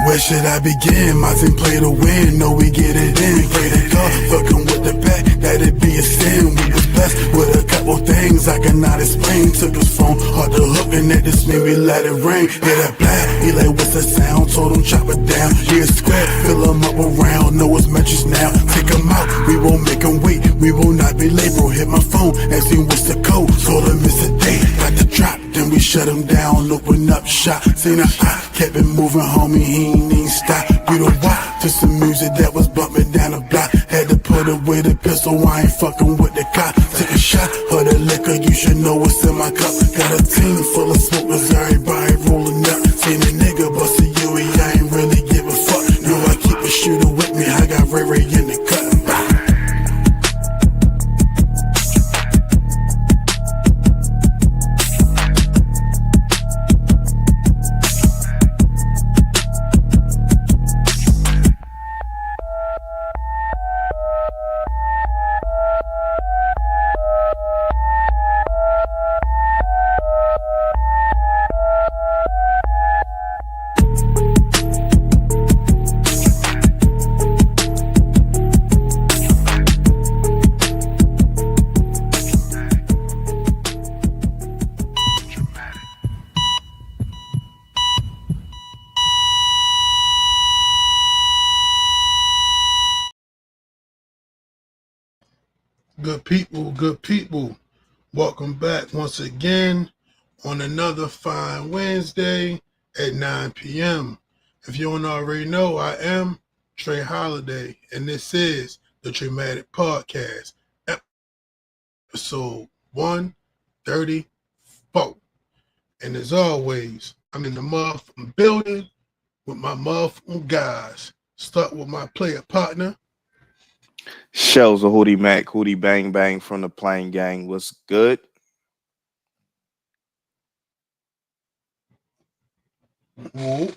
Where should I begin? My team play to win, no we get it in. Play the card, fucking with the pack, that'd be a sin. We was blessed with a couple things I cannot explain. Took his phone, hard to hook, and at this mean we let it ring. Hear that blast, he like what's the sound? Told him chop it down, yeah square, fill him up around. Know his metrics now, take him out, we won't make him wait. We will not be late, bro, hit my phone, ask him what's the code. Told him it's a date, got the drop. Then we shut him down, open up shop. Seen a eye, kept it moving, homie, he ain't even stop. You know why? To some music that was bumping down the block. Had to put away the pistol, I ain't fucking with the cop. Take a shot of the liquor, you should know what's in my cup. Got a team full of smokers, everybody rolling up. Seen a nigga bust a UE, I ain't really give a fuck. Know I keep a shooter with me, I got Ray Ray in the cut. Good people, welcome back once again on another fine Wednesday at 9 p.m. If you don't already know, I am Trey Holiday, and this is the TraMatic Podcast, episode 134. And as always, I'm in the motherfucking building with my motherfucking guys. Start with my player partner. Shells of Hootie Mac, Hootie Bang Bang from the Plain Gang. What's good? Whoa.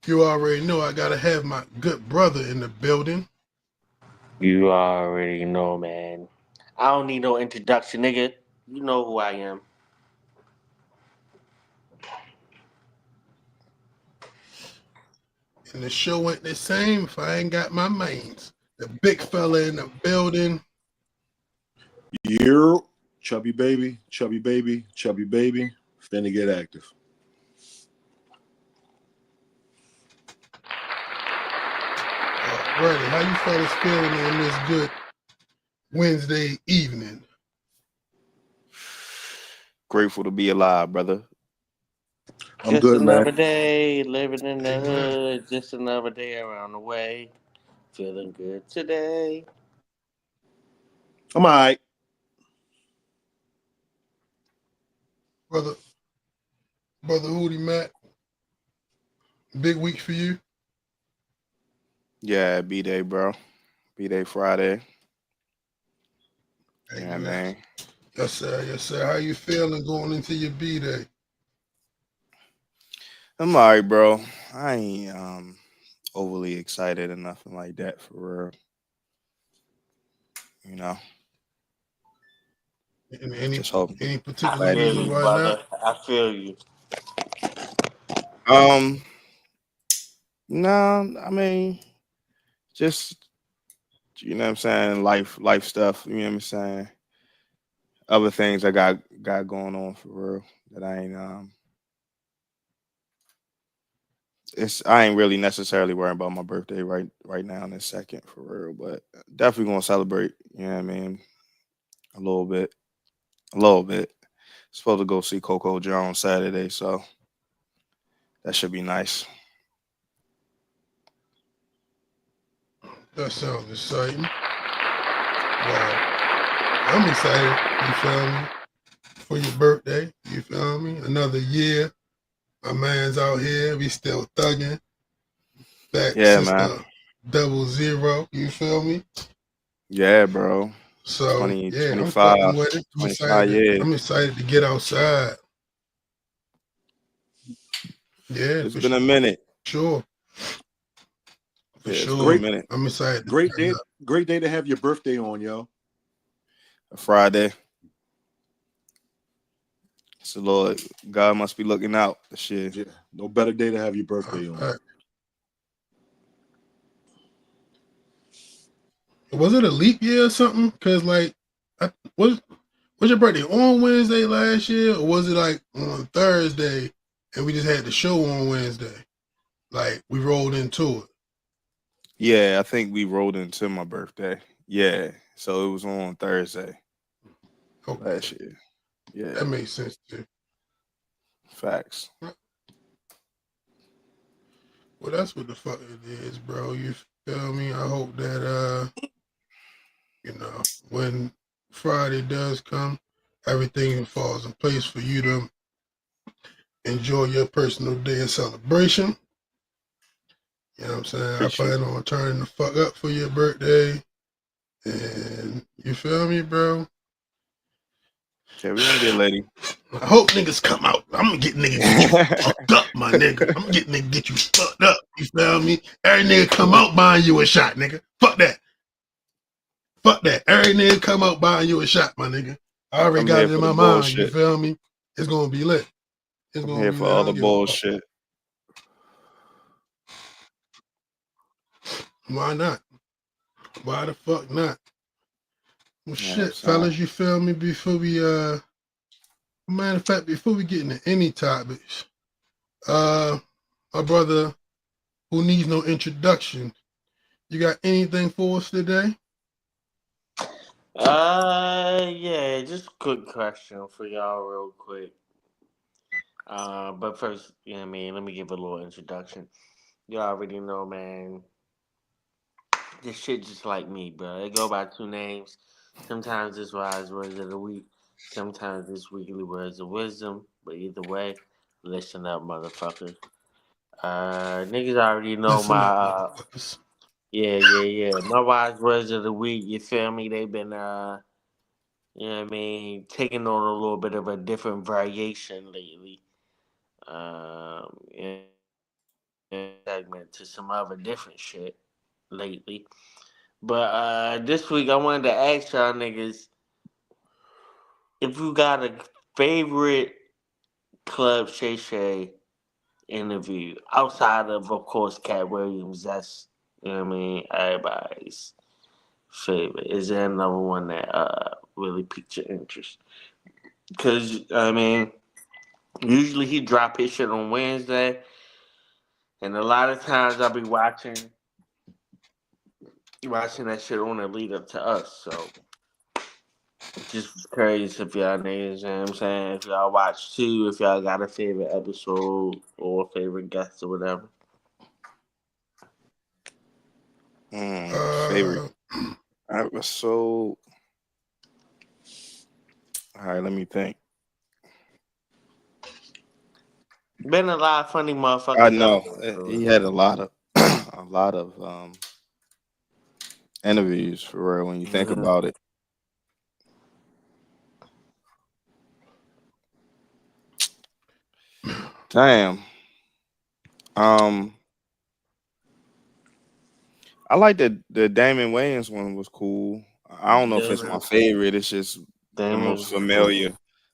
You already know I gotta have my good brother in the building. You already know, man. I don't need no introduction, nigga. You know who I am. And the show ain't the same if I ain't got my mains. The big fella in the building. You're chubby baby, chubby baby, chubby baby. Finna get active. Alrighty, how you fellas feeling on this good Wednesday evening? Grateful to be alive, brother. I'm Just good, another man. day, living in the Amen. hood. Just another day around the way. Feeling good today. I'm all right. Brother Hootie Mac, big week for you. Yeah, B-Day, bro. B-Day Friday. Yeah, Amen. man. Yes, sir. Yes, sir. How you feeling going into your B-Day? I'm all right, bro. I ain't overly excited or nothing like that for real. You know, Any just hope. any I particular Glad to feel reason you, be. why not? brother. I feel you. Um, no, I mean, just you know what I'm saying, life stuff. You know what I'm saying. Other things I got going on for real that I ain't. I ain't really necessarily worrying about my birthday right now in this second for real, but definitely gonna celebrate. You know what I mean? A little bit, a little bit. Supposed to go see Coco Jones Saturday, so that should be nice. That sounds exciting. Wow. I'm excited, you feel me? For your birthday, you feel me? Another year. My man's out here. We still thugging. Back Yeah, since man. the 00, you feel me? Yeah, bro. So 20, yeah, I'm 25, fucking with it. 25 years. I'm excited to get outside. Yeah, It's for been a minute. sure. For Yeah, it's been a sure. Great, minute. I'm excited to great turn day. up. Great day to have your birthday on, yo. A Friday. So Lord, God must be looking out. Shit. Yeah, no better day to have your All birthday on. right. Was it a leap year or something? Cause like, was your birthday on Wednesday last year, or was it like on Thursday, and we just had the show on Wednesday? Like we rolled into it. Yeah, I think we rolled into my birthday. Yeah, so it was on Thursday Okay, last year. Yeah, that makes sense too. facts. Well, that's what the fuck it is, bro. You feel me? I hope that you know, when Friday does come, everything falls in place for you to enjoy your personal day of celebration. You know what I'm saying? I Appreciate plan on turning the fuck up for your birthday. And you feel me, bro? it. Yeah, we gonna get lady. I hope niggas come out. I'm gonna get nigga get you fucked up, my nigga. I'm gonna get nigga get you fucked up. You feel me? Every nigga come out buying you a shot, nigga. Fuck that. Fuck that. Every nigga come out buying you a shot, my nigga. I already I'm got here it in for the my mind. You bullshit. feel me? It's gonna be lit. It's I'm gonna here be for lit. I all the don't give a fuck. bullshit. Why not? Why the fuck not? Well, You know what I'm shit, saying? fellas, you feel me? Before we matter of fact, before we get into any topics, my brother who needs no introduction, you got anything for us today? Yeah, just a quick question for y'all, real quick. But first, you know what I mean, let me give a little introduction. You already know, man. This shit just like me, bro. It go by two names. Sometimes it's Wise Words of the Week. Sometimes it's Weekly Words of Wisdom. But either way, listen up, motherfuckers. Niggas already know my Listen up, motherfuckers. yeah. My Wise Words of the Week. You feel me? They've been you know what I mean, taking on a little bit of a different variation lately. Segment to some other different shit lately. But this week I wanted to ask y'all niggas if you got a favorite Club Shay Shay interview outside of course, Cat Williams. That's, you know what I mean, everybody's favorite. Is there another one that really piqued your interest? Because I mean, usually he drop his shit on Wednesday, and a lot of times I'll be watching that shit on the lead up to us. So just curious if y'all niggas, you know what I'm saying, if y'all watch too, if y'all got a favorite episode or a favorite guest or whatever. Favorite Uh, episode. All right, let me think. Been a lot of funny I motherfuckers know out there. he So. had a lot of a lot of interviews for real when you think Yeah. about it. Damn. Um, I like the Damon Wayans one was cool. I don't know if it's my Damon, favorite. It's just the Damon most was cool.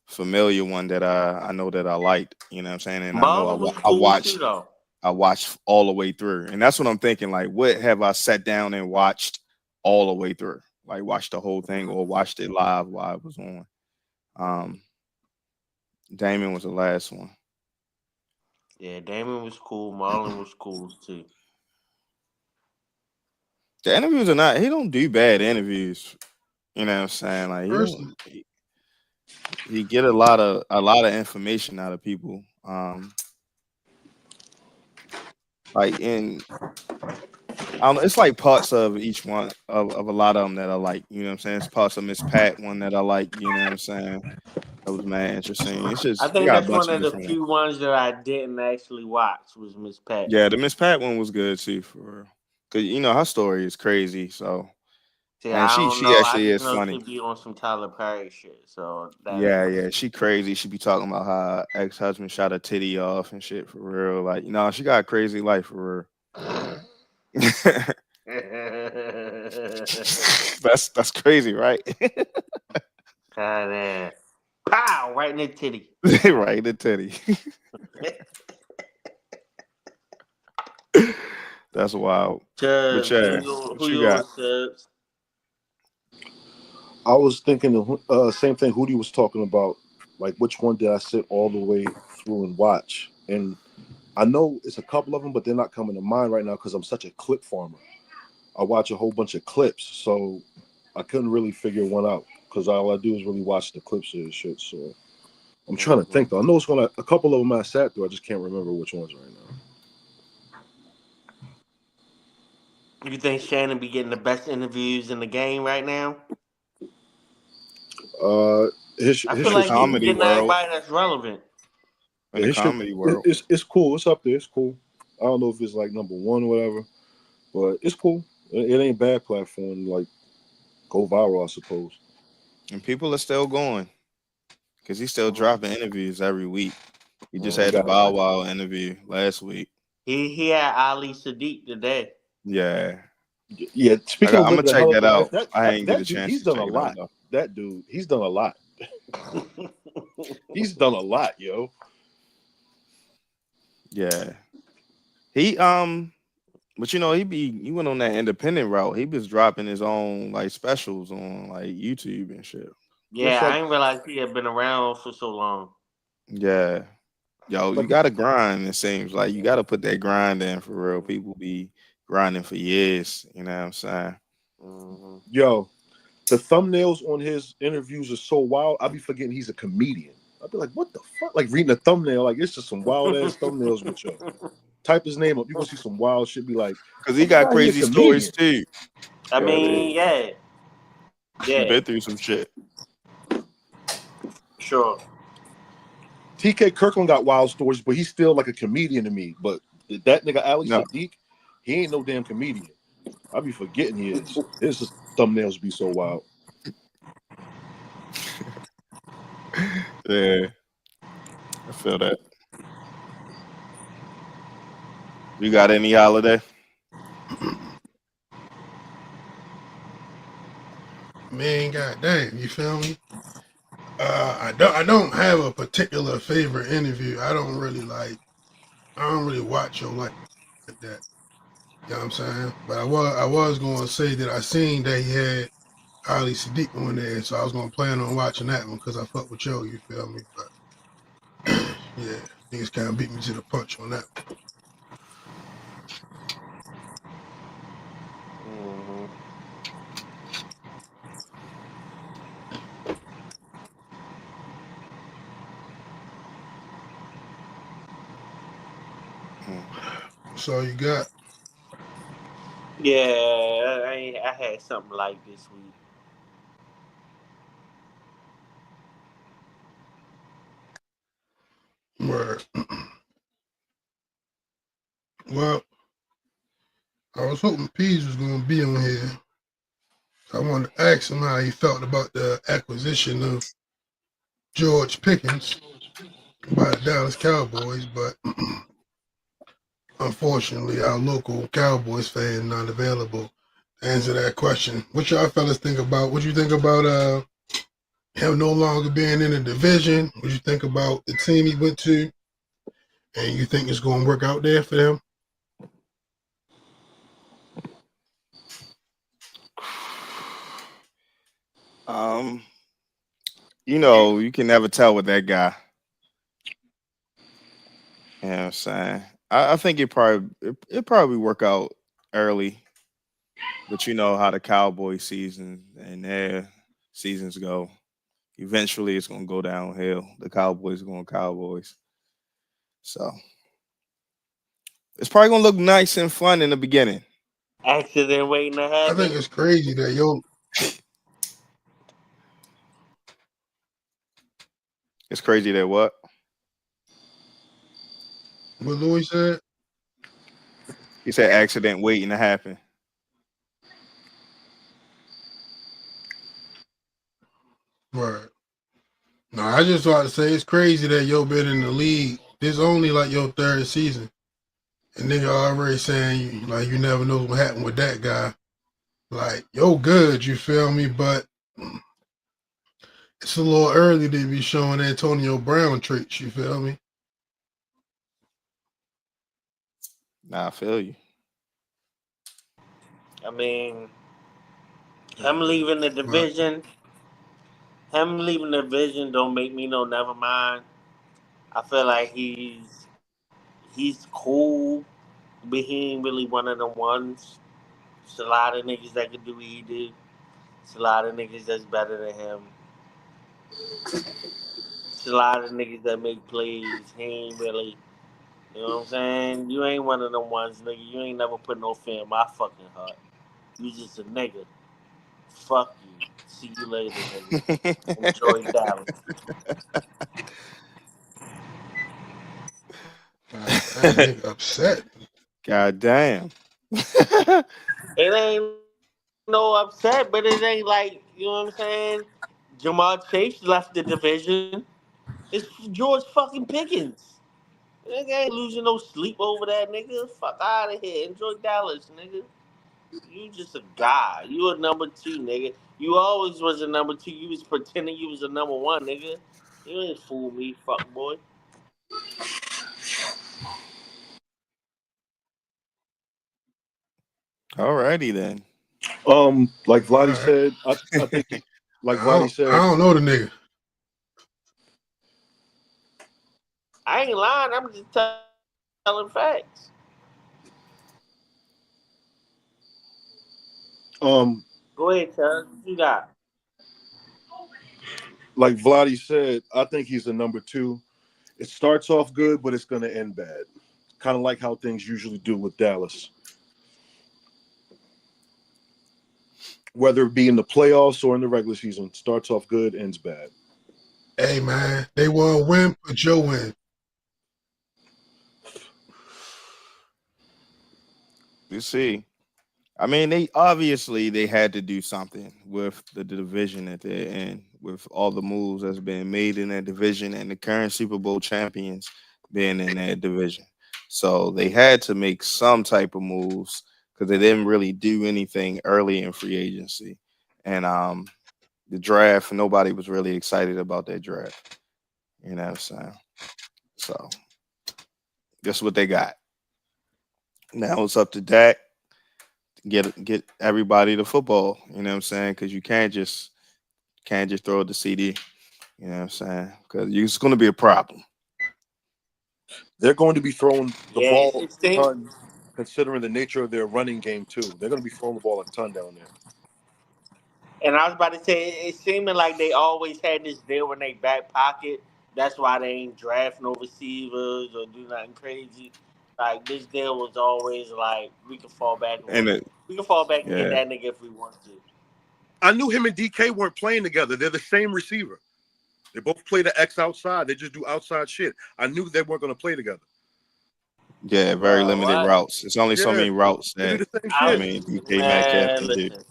familiar one that I know that I liked. You know what I'm saying? And I know Marlon was cool too though. I watched all the way through, and that's what I'm thinking. Like, what have I sat down and watched all the way through? Like, watched the whole thing or watched it live while it was on. Um, Damon was the last one. Yeah, Damon was cool. Marlon was cool too. The interviews are not. He don't do bad interviews. You know what I'm saying? Like he first, don't. He get a lot of information out of people. Like in I don't know, it's like parts of each one of a lot of them that I like. You know what I'm saying? It's parts of Miss Pat one that I like. You know what I'm saying? That was mad interesting. It's I just he think got a that's bunch one of of the different ones. few ones that I didn't actually watch was Miss Pat. Yeah, the Miss Pat one was good too for real. Cause you know her story is crazy. So See, and I she don't she know. I actually just is know funny. she be on some Tyler Perry shit. So that Yeah, ain't. yeah, she crazy. She be talking about how her ex-husband shot her titty off and shit for real. Like, she got a crazy life for real. That's crazy, right? God damn. Pow! Right in the titty. Right, the titty. That's wild. But Chubbs, yeah, who what you got? yours, Chubbs? I was thinking the same thing Hootie was talking about. Like, which one did I sit all the way through and watch? And I know it's a couple of them, but they're not coming to mind right now because I'm such a clip farmer. I watch a whole bunch of clips, so I couldn't really figure one out because all I do is really watch the clips of this shit. So I'm trying to Mm-hmm. think though. I know it's gonna a couple of them I sat through. I just can't remember which ones right You think Shannon be getting the best interviews in the game right now? now. I His feel In the shit's like he cool. be comedy getting world, everybody that's relevant. in Yeah, the his shit. comedy world, It's cool. It's up there. It's cool. I don't know if it's like number one or whatever, but it's cool. It ain't bad platform. Like go viral, I suppose. and people are still going because he's still Mm-hmm. dropping interviews every week. He just You had the got Bow Wow interview last week. He had Ali Sadiq today. Yeah, yeah. Speaking of I'm gonna living a check hell of that a life, out. that I ain't get a that dude, chance he's to done a check it out lot. though. That dude, he's done a lot. He's done a lot, yo. Yeah, he but he went on that independent route. He was dropping his own like specials on like YouTube and shit. Yeah, Just I didn't realize he had been around for so long. Yeah, yo, you like gotta grind. It seems like you gotta put that grind in for real. People be grinding for years. You know what I'm saying? Mm-hmm. yo, the thumbnails on his interviews are so wild. I be forgetting he's a comedian. I'd be like, what the fuck? Like reading a thumbnail, like it's just some wild ass thumbnails with yo. Type his name up, you gonna see some wild shit. Be like, Cause he oh my got god, he a crazy stories comedian. too. I Yeah, I mean, mean, yeah, he yeah, been through some shit. sure. TK Kirkland got wild stories, but he's still like a comedian to me. But that nigga Ali No, Sadiq, he ain't no damn comedian. I be forgetting he is. His just thumbnails be so wild. yeah, I feel that. You got any holiday? Man, goddamn, you feel me? I don't have a particular favorite interview. I don't really watch them like that. You know what I'm saying? But I was going to say that I seen that he had Ali Sadiq on there, so I was going to plan on watching that one because I fuck with Joe. You feel me? But yeah, niggas kind of beat me to the punch on that. Mm-hmm. Hmm. So you got Yeah, I had something like this week. where well, I was hoping Pease was going to be on here. So I wanted to ask him how he felt about the acquisition of George Pickens by the Dallas Cowboys, but unfortunately, our local Cowboys fan not available to answer that question. What y'all fellas think about? What you think about him no longer being in the division? What you think about the team he went to? And you think it's going to work out there for them? Um, you can never tell with that guy. You know what I'm saying? I think it probably work out early, but you know how the Cowboy season and their seasons go. Eventually, it's gonna go downhill. The Cowboys are going Cowboys, so it's probably gonna look nice and fun in the beginning. Accident waiting to I think happen. it's crazy that It's crazy that what what Louis said. he said accident waiting to happen. Right. No, I just want to say it's crazy that yo been in the league. This only like your third season. And nigga already saying like you never know what happened with that guy. Like, yo good, you feel me? But it's a little early to be showing Antonio Brown traits, you feel me? Nah, I feel you. I mean, him leaving the But division. Him leaving the division don't make me no never mind. I feel like he's cool, but he ain't really one of the ones. There's a lot of niggas that can do what he do. There's a lot of niggas that's better than him. There's a lot of niggas that make plays. He ain't really. You know what I'm saying? You ain't one of them ones, nigga. You ain't never put no fear in my fucking heart. You just a nigga. Fuck you. See you later, nigga. Enjoy Dallas. God damn, nigga upset. God damn. It ain't no upset, but it ain't like, you know what I'm saying? Jamal Chase left the division. It's George fucking Pickens. Nigga ain't losing no sleep over that, nigga. Fuck out of here. Enjoy Dallas, nigga. You just a guy. You a number two, nigga. You always was a number two. You was pretending you was a number one, nigga. You ain't fool me, fuck boy. Alrighty then. Like All Vladdy right. said, I think like I Vladdy don't, I said, don't know the nigga. I ain't lying. I'm just telling facts. um, Go ahead, Charles. What you got? like Vladdy said, I think he's a number two. It starts off good, but it's gonna end bad. Kind of like how things usually do with Dallas. Whether it be in the playoffs or in the regular season, starts off good, ends bad. Hey man, they want to win, put your win. You see. I mean, they had to do something with the division at the end, with all the moves that's been made in that division and the current Super Bowl champions being in that division. So they had to make some type of moves because they didn't really do anything early in free agency. And the draft, nobody was really excited about that draft. You know what I'm saying? So that's what they got. Now it's up to Dak get everybody the football. You know what I'm saying? Because you can't just throw it to CD. You know what I'm saying? Because it's going to be a problem. They're going to be throwing the Yeah, ball it a seems. ton, considering the nature of their running game too. They're going to be throwing the ball a ton down there. And I was about to say, it seeming like they always had this deal in their back pocket. That's why they ain't draft no receivers or do nothing crazy. Like this deal was always like And we can fall back and get yeah, that nigga if we want to. I knew him and DK weren't playing together. They're the same receiver. They both play the X outside. They just do outside shit. I knew they weren't going to play together. yeah, very Bro, limited what? routes. It's only so Yeah, many routes they do that the same I I shit. mean DK Metcalf man, can do. listen.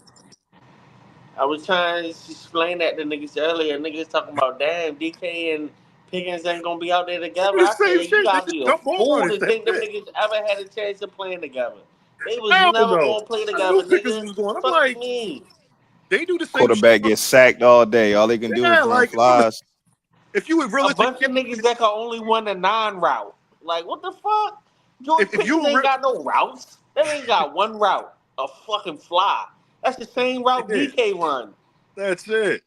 I was trying to explain that to niggas earlier. Niggas talking about damn DK and Pickens ain't gonna be out there They together. do the I same said you shit. They gotta just be a jump ball fool to artists. That's think them it. niggas ever had a chance of playing together. They was Hell never no. gonna play I knew together, Pickens nigga. was going. I'm Fuck you like, mean? they do the same shit. Quarterback gets sacked all day. All they can do Yeah, is run like flies. if you would A realistically, bunch of niggas that can only run a non-route. Like what the fuck? George if you Pickens were ain't got no routes. That ain't got one route. A fucking fly. That's the same route yeah, DK run. that's it.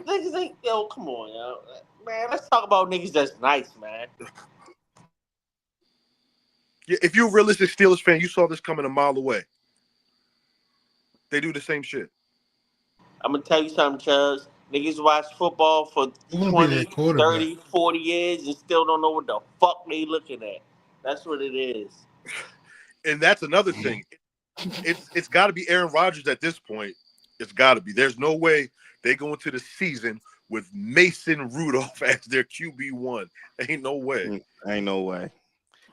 Niggas ain't yo. Come on, yo. Man, let's talk about niggas that's nice, man. Yeah, if you're a realistic Steelers fan, you saw this coming a mile away. They do the same shit. I'm gonna tell you something, Chubbs. Niggas watch football for Who's gonna be their 20, quarterback? 30, 40 years and still don't know what the fuck they looking at. That's what it is. And that's another thing. It's got to be Aaron Rodgers at this point. It's got to be. There's no way they go into the season with Mason Rudolph as their QB1. Ain't no way. Ain't no way.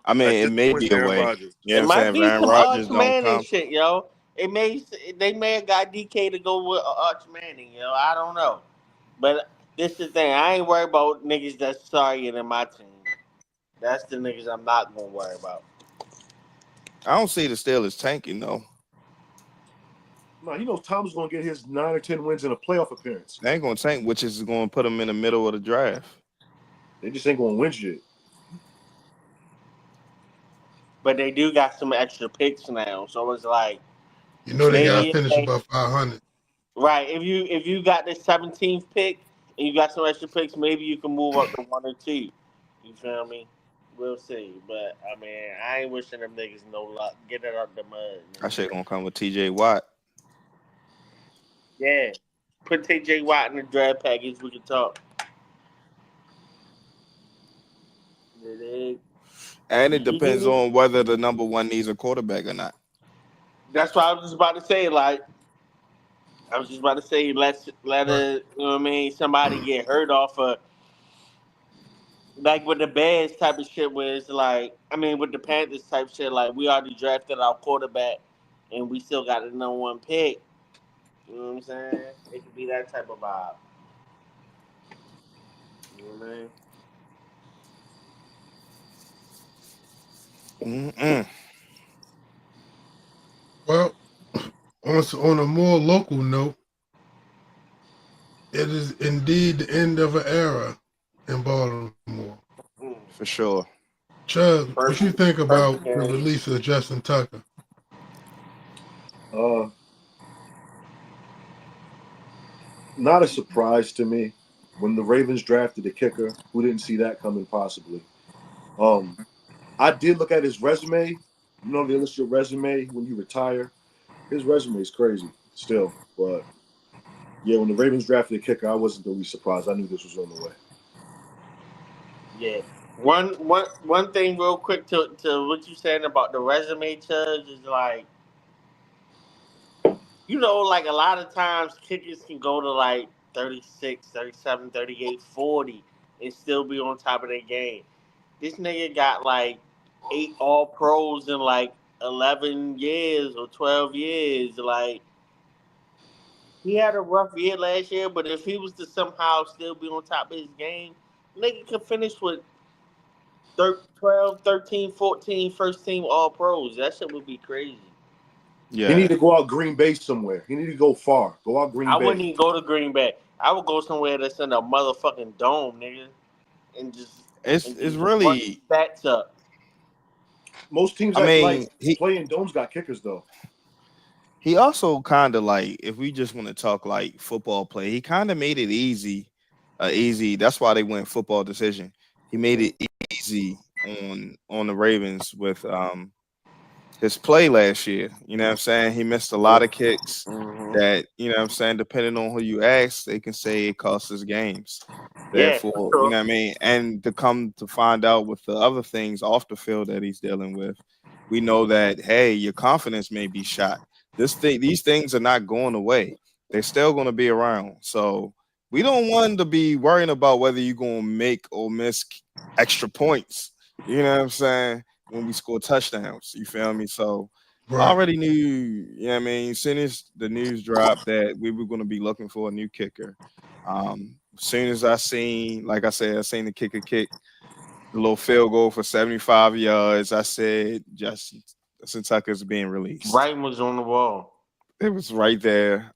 I mean, At it this may point, be it's a Aaron way. Rodgers. You know what It I'm might saying? If be Aaron some Rodgers Arch don't Manning come, shit, yo. They may have got DK to go with Arch Manning, yo. I don't know, but this is the thing. I ain't worried about niggas that's sorrier than my team. That's the niggas I'm not gonna worry about. I don't see the Steelers tanking though. No, he knows Tom's going to get his 9 or 10 wins in a playoff appearance. They ain't gonna tank, which is going to put them in the middle of the draft. They just ain't going to win shit. But they do got some extra picks now, so it's like You know they gotta maybe if finish they above 500. right if you got the 17th pick, and you got some extra picks, maybe you can move up to 1 or 2. You feel me? We'll see. But I mean, I ain't wishing them niggas no luck. Get it out the mud, That nigga. shit gonna come with TJ Watt. Yeah. Put TJ Watt in the draft package. We can talk. And it depends on whether the number one needs a quarterback or not. That's what I was just about to say. Like, I was just about to say, let Right. a, you know what I mean, somebody get hurt off of, like with the Bears type of shit, where it's like, I mean, with the Panthers type shit, like we already drafted our quarterback, and we still got the number one pick. You know what I'm saying? It could be that type of vibe. You know what I mean? Mm-mm. Well, on a more local note, it is indeed the end of an era in Baltimore. Mm. For sure. Chubb, what you think about Perfect the game. release of Justin Tucker? Uh, Not a surprise to me. When the Ravens drafted a kicker, who didn't see that coming possibly? Um, I did look at his resume. You know, they list your resume when you retire. His resume is crazy still, but yeah, when the Ravens drafted a kicker, I wasn't the least surprised. I knew this was on the way. Yeah. One thing real quick to what you saying about the resume charge is like, like a lot of times kickers can go to like 36, 37, 38, 40 and still be on top of their game. This nigga got like 8 All Pros in like 11 years or 12 years. Like, he had a rough year last year, but if he was to somehow still be on top of his game, nigga could finish with 12, 13, 14 first team All Pros. That shit would be crazy. He need Yeah. to go out Green Bay somewhere. He need to go far. Go out Green I Bay. wouldn't even go to Green Bay. I would go somewhere that's in a motherfucking dome, nigga, and just It's run his really, stats up. Most teams I that mean, like play in domes got kickers though. he also kind of like, if we just want to talk like football play, he kind of made it easy. Easy. That's why they went football decision. He made it easy on the Ravens with his play last year. You know what I'm saying? He missed a lot of kicks Hmm. that, you know what I'm saying, depending on who you ask, they can say it cost us games. Yeah, for Therefore, you sure. know what I mean? And to come to find out with the other things off the field that he's dealing with, we know that, hey, your confidence may be shot. These things are not going away. They're still going to be around. So we don't want to be worrying about whether you're going to make or miss extra points. You know what I'm saying? When we score touchdowns. You feel me? So I Right. already knew, you know what I mean, as soon as the news dropped that we were going to be looking for a new kicker. As soon as I seen, like I said, I seen the kicker kick the little field goal for 75 yards, I said, Justin Tucker's being released. Writing was on the wall. It was right there.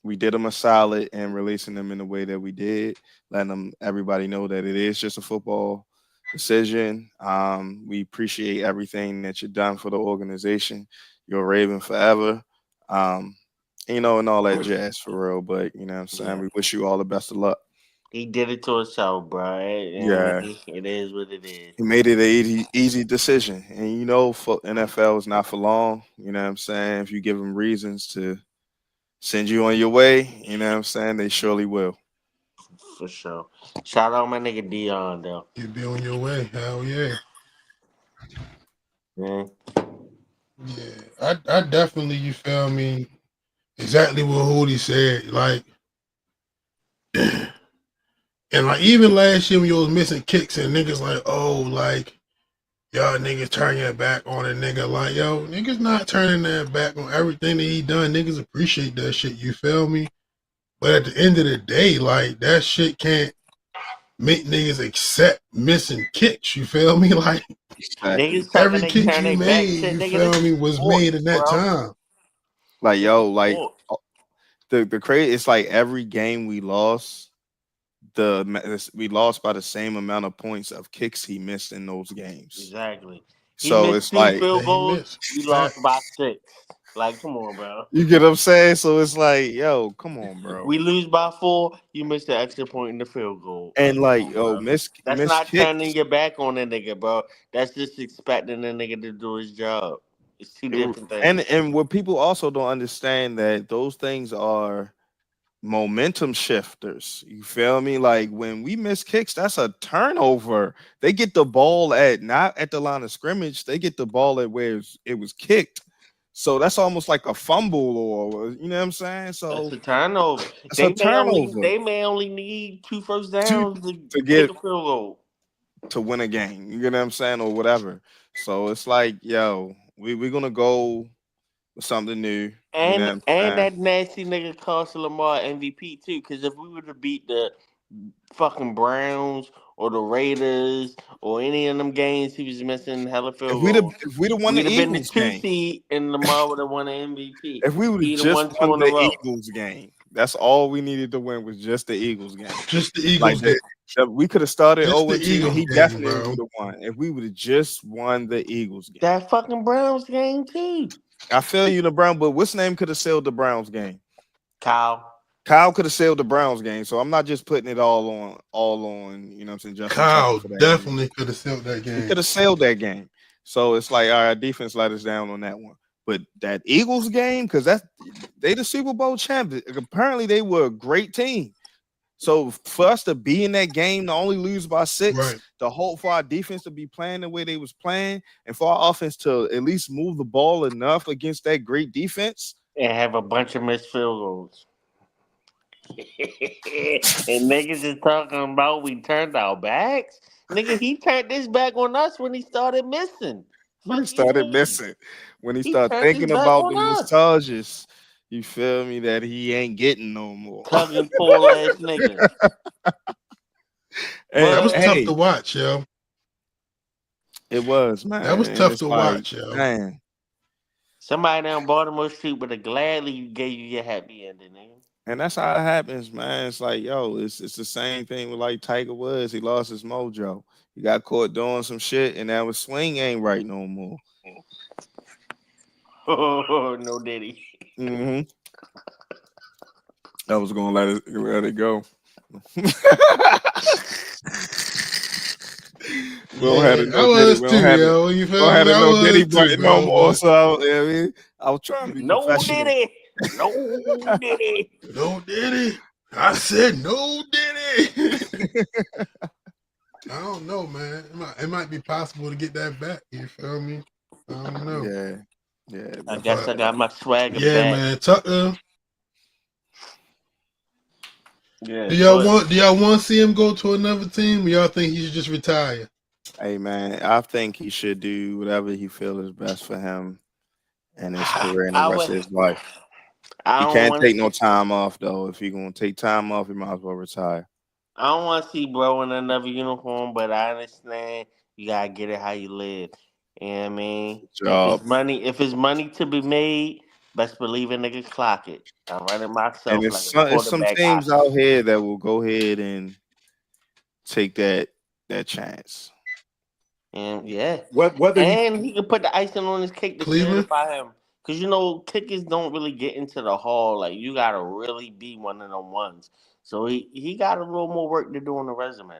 We did him a solid and releasing them in the way that we did, letting them everybody know that it is just a football decision. We appreciate everything that you've done for the organization. You're a Raven forever. Um, and all that jazz for real. But you know what I'm saying? Yeah. We wish you all the best of luck. He did it to himself, bro. Yeah. It is what it is. He made it an easy decision. And for NFL is not for long. You know what I'm saying? If you give them reasons to send you on your way, you know what I'm saying? They surely will. For sure. Shout out my nigga Dion though. You be on your way. Hell yeah. Yeah. Yeah. I definitely, you feel me? Exactly what Hootie said. Like, and like even last year when you was missing kicks and niggas like, oh, like, y'all niggas turn your back on a nigga. Like, yo, niggas not turning their back on everything that he done. Niggas appreciate that shit. You feel me? But at the end of the day, like, that shit can't make niggas accept missing kicks. You feel me? Like, Exactly. Niggas talking every they kick turn you their back made, shit, you nigga. feel This is me, was sports, made in that bro. time. Like, This is yo, like sports. the crazy, it's like every game we lost, we lost by the same amount of points of kicks he missed in those games. Exactly. He So missed it's two like, field That he goals. missed. We Fact. lost by 6. Like, come on, bro. You get what I'm saying? So it's like, yo, come on, bro. We lose by 4, you missed the extra point in the field goal. And Come like, on, yo, bro. That's miss not turning kicks. your back on the nigga, bro. That's just expecting the nigga to do his job. It's two different things. And what people also don't understand that those things are momentum shifters. You feel me? Like when we miss kicks, that's a turnover. They get the ball at not at the line of scrimmage. They get the ball at where it was kicked. So that's almost like a fumble, or you know what I'm saying? That's So a turnover. it's a turnover They may only need 2 first to downs to kick get a field goal. to win a game. You know what I'm saying, or whatever. So it's like, yo, we're gonna go with something new. You know what I'm And saying? that nasty nigga cost Lamar MVP too. Because if we would have beat the fucking Browns or the Raiders or any of them games he was missing hella field goals, If we'd have won the we'd have been the Eagles 2 game, seed and Lamar would have won the MVP. if we would have He'd have just won won 2 in a the row. Eagles game, that's all we needed to win was just the Eagles game. Just the Like Eagles game. that we could have started Just the 0-2, and Eagles he game, definitely bro. would have won if we would have just won the Eagles game. That fucking Browns game too. I feel you, the Brown, but what's name could have sailed the Browns game? Kyle. Kyle could have sailed the Browns game, so I'm not just putting it all on, you know what I'm saying, Justin Tucker Kyle for that game. definitely could have sealed that He game. could have sailed that game. So it's like, all right, defense let us down on that one. But that Eagles game, because they the Super Bowl champions. Apparently, they were a great team. So for us to be in that game, to only lose by 6, Right. to hope for our defense to be playing the way they was playing, and for our offense to at least move the ball enough against that great defense. And have a bunch of missed field goals. And niggas is talking about we turned our backs. Nigga, he turned his back on us when he started missing. When he Fuck you started mean? missing, when he He started turned his thinking back about on the us. massages, you feel me, that he ain't getting no more. Tug and pull ass nigga. And That was But tough to hey, watch, yo. it was, That man. was And tough it's to like, watch, yo. man. somebody down Baltimore Street would have gladly gave you your happy ending, nigga. And that's how it happens, man. It's like, yo, it's the same thing with like Tiger Woods. He lost his mojo. He got caught doing some shit, and now his swing ain't right no more. Oh, no diddy. Hmm. I was gonna let it go. We don't have Yeah, it I no Diddy. was too, yo. You We don't feel have me? it I no Diddy was too, button no bro. more. But So you know what I mean, I was trying to be No professional. diddy. No diddy. no Diddy. I said no Diddy. I don't know, man. It might be possible to get that back. You feel me? I don't know. Yeah, yeah, I guess I definitely. got my swagger Yeah, back. man. Tucker. Yeah, Do go y'all ahead. want? Do y'all want to see him go to another team? Or y'all think he should just retire? Hey man, I think he should do whatever he feels is best for him and his career and the I rest would. of his life. I He don't can't want take to no see. time off though. If he gonna take time off, he might as well retire. I don't want to see bro in another uniform, but I understand you gotta get it how you live. You know what I mean? Job. If it's money to be made, best believe a nigga clock it. I run it And myself like a it's some quarterback teams option. out here that will go ahead and take that chance. And yeah, Whether he and he can put the icing on his cake to Cleveland. certify him. Cause you know kickers don't really get into the hall. Like you gotta really be one of them ones. So he got a little more work to do on the resume.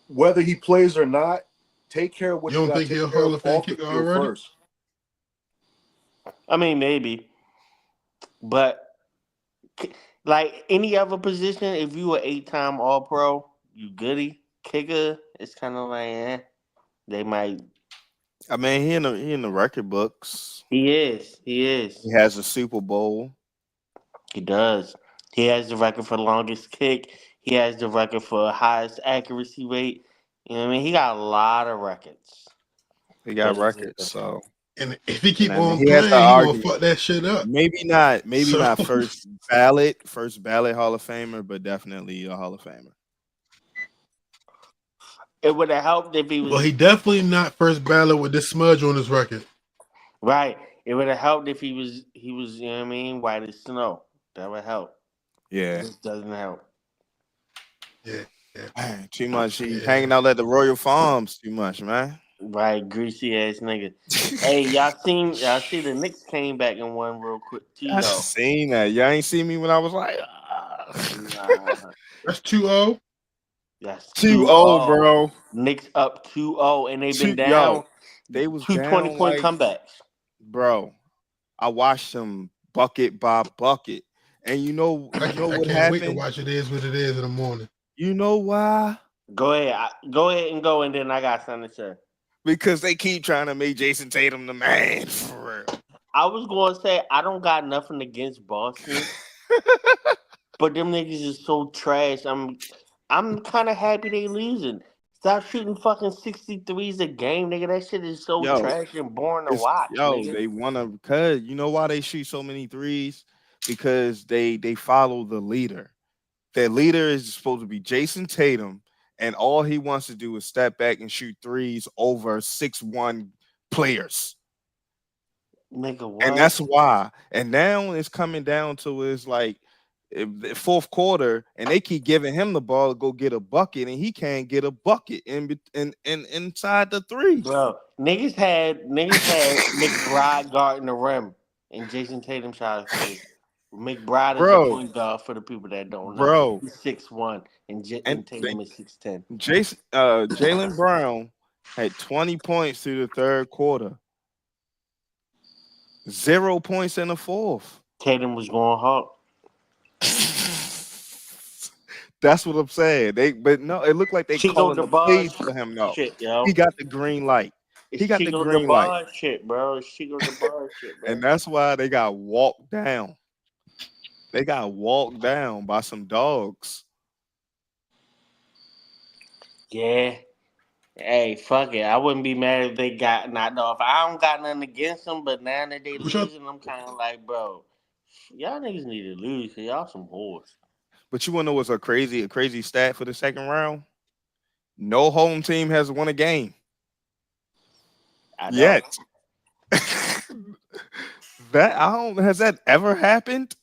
whether he plays or not, take care of You what you don't got think to he'll take care Hall of of Fame off the kicker field already? first. I mean maybe, but like any other position, if you were 8-time All Pro, you goody kicker. It's kind of like they might. I mean, he in the record books. He is. He He is. has a Super Bowl. He does. He has the record for longest kick. He has the record for highest accuracy rate. You know what I mean? He got a lot of records. He But got records. So And if he and keep then on he has the playing, he gonna argument. fuck that shit up. Maybe So, not first ballot Hall of Famer, but definitely a Hall of Famer. it would have helped if he well, was he definitely not first ballot with this smudge on his record. right. It would have helped if he was, you know what I mean, white as snow. That would help. Yeah. This doesn't help. Yeah, yeah, Man, too much. He yeah. hanging out at the Royal Farms too much, man. Right, greasy ass nigga. Hey, y'all see the Knicks came back and won real quick too I though. seen that. Y'all ain't see me when I was like, Nah, That's 2-0. that's 2-0, 2-0. bro. Knicks up 2-0 and they've been Yo, down they was two twenty down point like, comebacks. bro. I watched them bucket by bucket, and you know I what can't wait to happened? watch It Is What It Is in the morning. You know why? Go ahead, go ahead and go, and then I got something to say. Because they keep trying to make Jason Tatum the man for real. I was going to say I don't got nothing against Boston, but them niggas is so trash. I'm kind of happy they losing. Stop shooting fucking 63s a game, nigga. That shit is so Yo, trash and boring to watch, nigga. they wanna, because you know why they shoot so many threes? Because they follow the leader. Their leader is supposed to be Jason Tatum, and all he wants to do is step back and shoot threes over 6'1" players. Nigga, And what? that's why. And now it's coming down to is like the fourth quarter, and they keep giving him the ball to go get a bucket, and he can't get a bucket in inside the three. Bro, niggas had McBride guarding the rim, and Jason Tatum shot first. McBride is a Bro, point guard for the people that don't know. bro. He's 6'1", and, And and they Tatum is 6'10". Jalen Brown had 20 points through the third quarter, 0 points in the fourth. Tatum was going hard. That's what I'm saying. But no, it looked like they Chico calling the plays DeBarge for him though. shit, He yo. got the green light. It's He got the Chico green light. DeBarge shit, bro. It's Chico DeBarge shit, And bro. that's why they got walked down. They got walked down by some dogs. Yeah. Hey, fuck it. I wouldn't be mad if they got knocked off. I don't got nothing against them, but now that they What's your losing, I'm kind of like, bro, y'all niggas need to lose because y'all some whores. But you wanna know what's a crazy stat for the second round? No home team has won a game I know. yet. That I don't has that ever happened?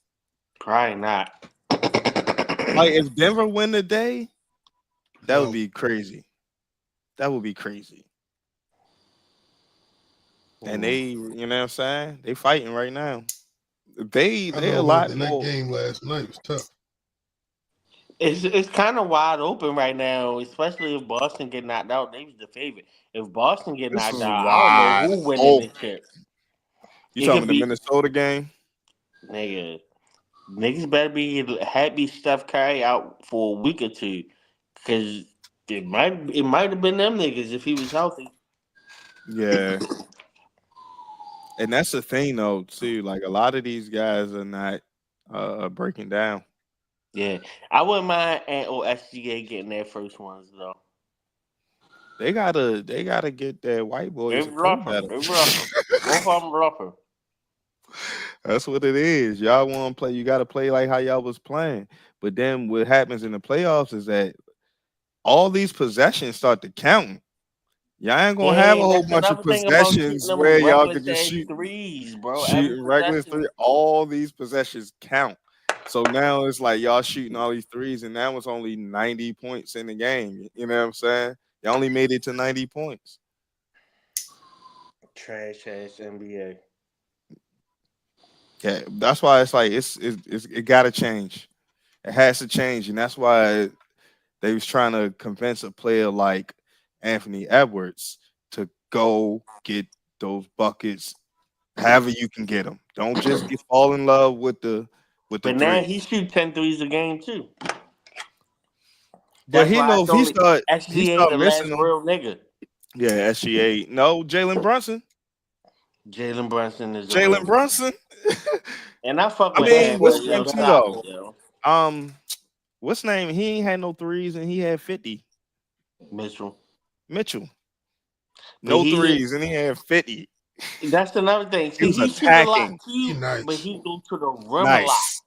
Probably not. Like if Denver win the day, that would no? be crazy. That would be crazy. And Mm. they, you know what I'm saying? They fighting right now. They I they a know, but lot the night more. game last night was tough. It's kind of wide open right now, especially if Boston get knocked out. They was the favorite. If Boston get This knocked was out, I don't know wide who winning this open. shit. You It talking could about the be Minnesota game? nigga. Niggas better be happy Steph Curry out for a week or two, cause it might have been them niggas if he was healthy. Yeah. And that's the thing though, too. Like a lot of these guys are not breaking down. Yeah, I wouldn't mind Ant or SGA getting their first ones though. They gotta get their white They boys to play bluffing. better. They bluffing. Both of them bluffing. That's what it is. Y'all want to play. You got to play like how y'all was playing. But then what happens in the playoffs is that all these possessions start to count. Y'all ain't gonna have Yeah, a whole that's bunch of another thing about shooting possessions them where y'all could reckless just ass threes, bro. Every shooting regular possession. three. All these possessions count. So now it's like y'all shooting all these threes, and now it's only 90 points in the game. You know what I'm saying? Y'all only made it to 90 points. Trash ass NBA. Yeah, that's why it's like it gotta change. It has to change, and that's why they was trying to convince a player like Anthony Edwards to go get those buckets, however you can get them. Don't just get fall in love with the But now three. he shoot 10 threes a game too. But That's he why know it's if he only start SGA the missing last them. real nigga. Yeah, SGA. No, Jalen Brunson. Jalen Brunson is a real Jalen nigga. Brunson. And I fuck I with mean, half what's of his name Yo too Solid, though? yo. Um, what's name? He ain't had no threes and he had 50. Mitchell. Mitchell. But No threes and he had 50. that's another thing. He See, was he shoot a lot attacking. He too, but nice. he go to the rim a lot. Nice.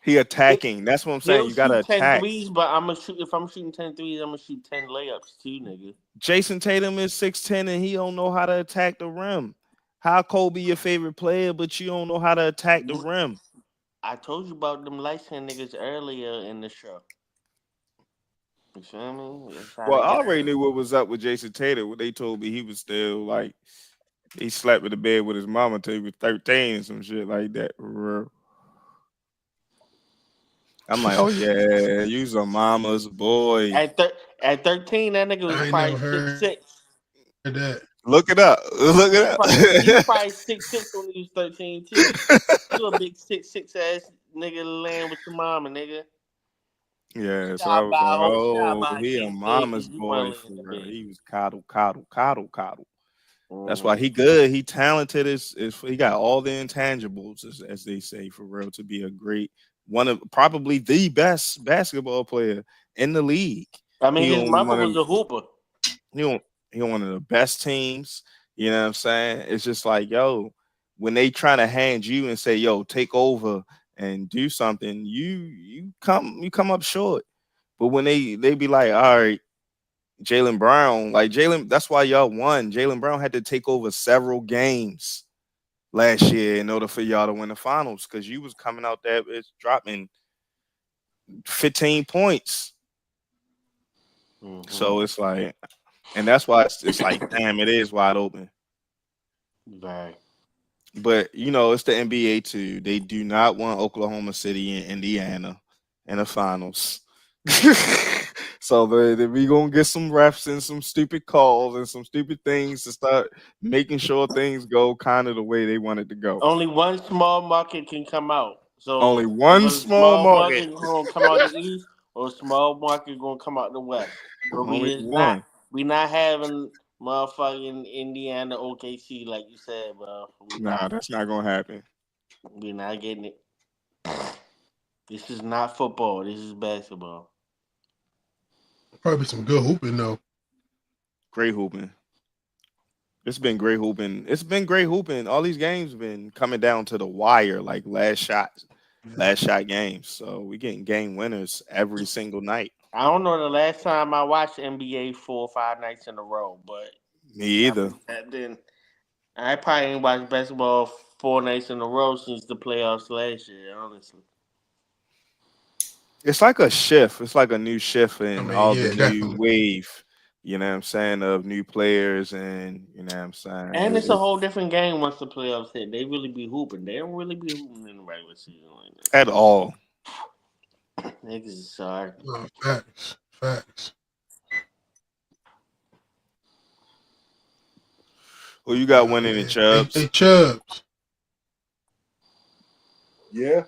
He attacking. That's what I'm saying. He'll You gotta shoot 10 attack. threes, but I'm gonna shoot if I'm shooting 10 threes, I'm gonna shoot 10 layups too, nigga. Jason Tatum is 6'10 and he don't know how to attack the rim. How Kobe your favorite player, but you don't know how to attack the rim. I told you about them light skinned niggas earlier in the show. You feel me? That's how Well, they I got already it. knew what was up with Jason Tatum. When they told me he was still like he slept in the bed with his mama till he was 13 and some shit like that. For real. I'm like, oh yeah, you's a mama's boy. At thir- at 13, that nigga was I ain't probably never six heard six. that. Look it up. Look He was it probably 6'6" when he was 13 too. You a big 6'6" ass nigga laying with your mama, nigga. Yeah, so I Stop was by like, oh stop oh, by he a King's bed mama's because you wanna boy lay for in the real. bed. He was coddle. That's why Mm-hmm. he good. He talented. Is he got all the intangibles, as they say, for real, to be a great one of probably the best basketball player in the league. I mean, He his on mother one was of a hooper. he on he on one of the best teams. You know what I'm saying? It's just like, yo, when they trying to hand you and say, yo, take over and do something, you come up short. But when they be like, all right, Jalen Brown, like Jalen, that's why y'all won. Jalen Brown had to take over several games last year in order for y'all to win the finals because you was coming out there it's dropping 15 points. Mm-hmm. So it's like, and that's why it's like, damn, it is wide open. Right. But it's the NBA too. They do not want Oklahoma City and Indiana in the finals. So we gonna get some refs and some stupid calls and some stupid things to start making sure things go kind of the way they want it to go. Only one small market can come out. Only So one either the small small market. market gonna come out the east or the small market gonna come out the west. But we Only is not one. we not having motherfucking Indiana OKC like you said, bro. We Nah, not. that's not gonna happen. We not getting it. This is not football. This is basketball. Probably some good hooping though. Great hooping. It's been great hooping. It's been great hooping. All these games have been coming down to the wire, like last shot games. So we getting game winners every single night. I don't know the last time I watched NBA 4 or 5 nights in a row, but Me I either. mean, then I probably ain't watched basketball 4 nights in a row since the playoffs last year. Honestly, It's like a shift. It's like a new shift I in mean, all the yeah, new definitely. wave. You know what I'm saying of new players, and you know what I'm saying. and it's a whole different game once the playoffs hit. They really be hooping. They don't really be hooping in the regular season like At all. that. Niggas is sorry. No, facts. Who you got Oh winning the yeah. Hey Chubbs? Chubbs. Yeah,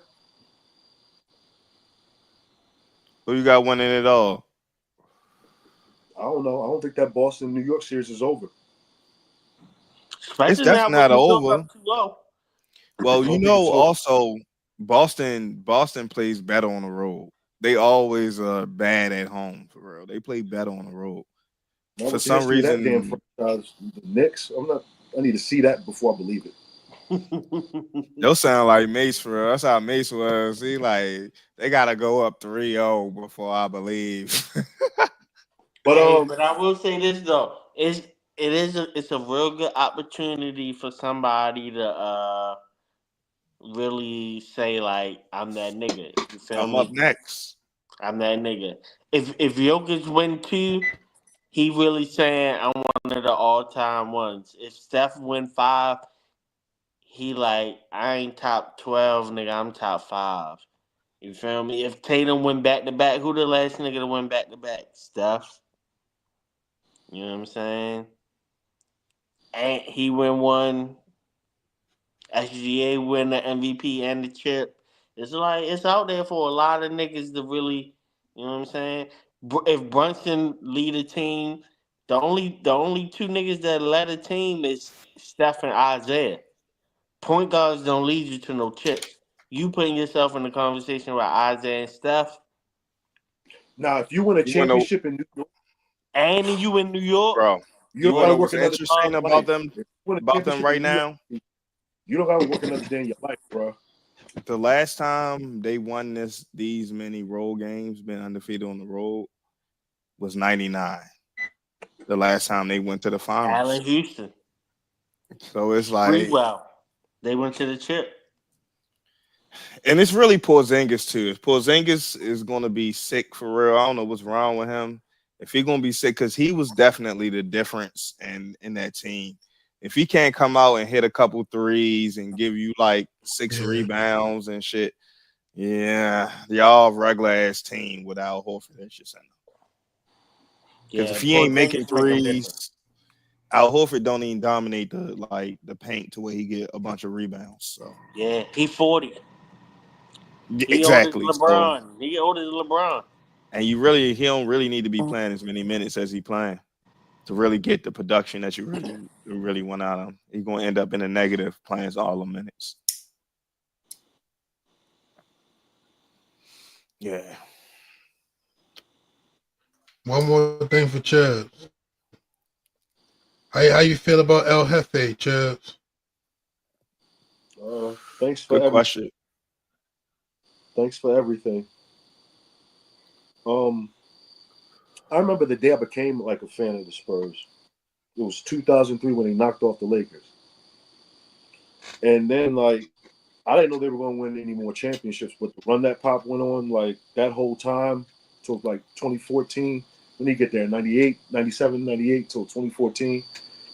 Who you got winning it all? I don't know. I don't think that Boston New York series is over. It's Especially now definitely with not New York over. up 2-0. Well, I don't think it's over. also Boston plays better on the road. They always are bad at home for real. They play better on the road. Not For with the some history of that damn reason, franchise, the Knicks. I'm not. I need to see that before I believe it. they'll sound like Mace for real. That's how Mace was. He like they gotta go up 3-0 before I believe. But Hey, but I will say this though, it's a real good opportunity for somebody to really say like I'm that nigga. You feel I'm up me? next. I'm that nigga. If Jokic win 2, he really saying I'm one of the all time ones. If Steph win 5, he like I ain't top 12, nigga. I'm top 5. You feel me? If Tatum win back to back, who the last nigga to win back to back? Steph. You know what I'm saying? And he win one. SGA win the MVP and the chip. It's like it's out there for a lot of niggas to really, you know what I'm saying. If Brunson lead a team, the only two niggas that led a team is Steph and Isaiah. Point guards don't lead you to no chips. You putting yourself in the conversation with Isaiah and Steph, now, if you win a You wanna championship in New York, and you in New York, bro, you you don't wanna got to know work what's another day interesting in your life. If you win a about them championship right in New York, now? you don't got to work another day in your life, bro. The last time they won these many road games, been undefeated on the road, was 99. The last time they went to the finals. Allen Houston, So it's like Sprewell, they went to the chip. And it's really Porzingis too. If Porzingis is going to be sick for real, I don't know what's wrong with him. If he's going to be sick, because he was definitely the difference in that team. If he can't come out and hit a couple threes and give you like six Yeah. rebounds and shit, yeah, y'all regular ass team without Horford and shit. Because Yeah, if he ain't making Porzingis make a difference. threes, Al Horford don't even dominate the paint to where he get a bunch of rebounds. So Yeah, he 40. He older than exactly. So LeBron. He older than LeBron. and he don't really need to be playing as many minutes as he playing to really get the production that you really want out of him. He's gonna end up in a negative playing all the minutes. Yeah. One more thing for Chubbs. How you feel about El Jefe, Chubbs? Thanks for Good everything. question. Thanks for everything. Um, I remember the day I became like a fan of the Spurs. It was 2003 when they knocked off the Lakers, and then like I didn't know they were going to win any more championships. But the run that Pop went on like that whole time till like 2014. When did he get there? 98, 97, 98 till 2014.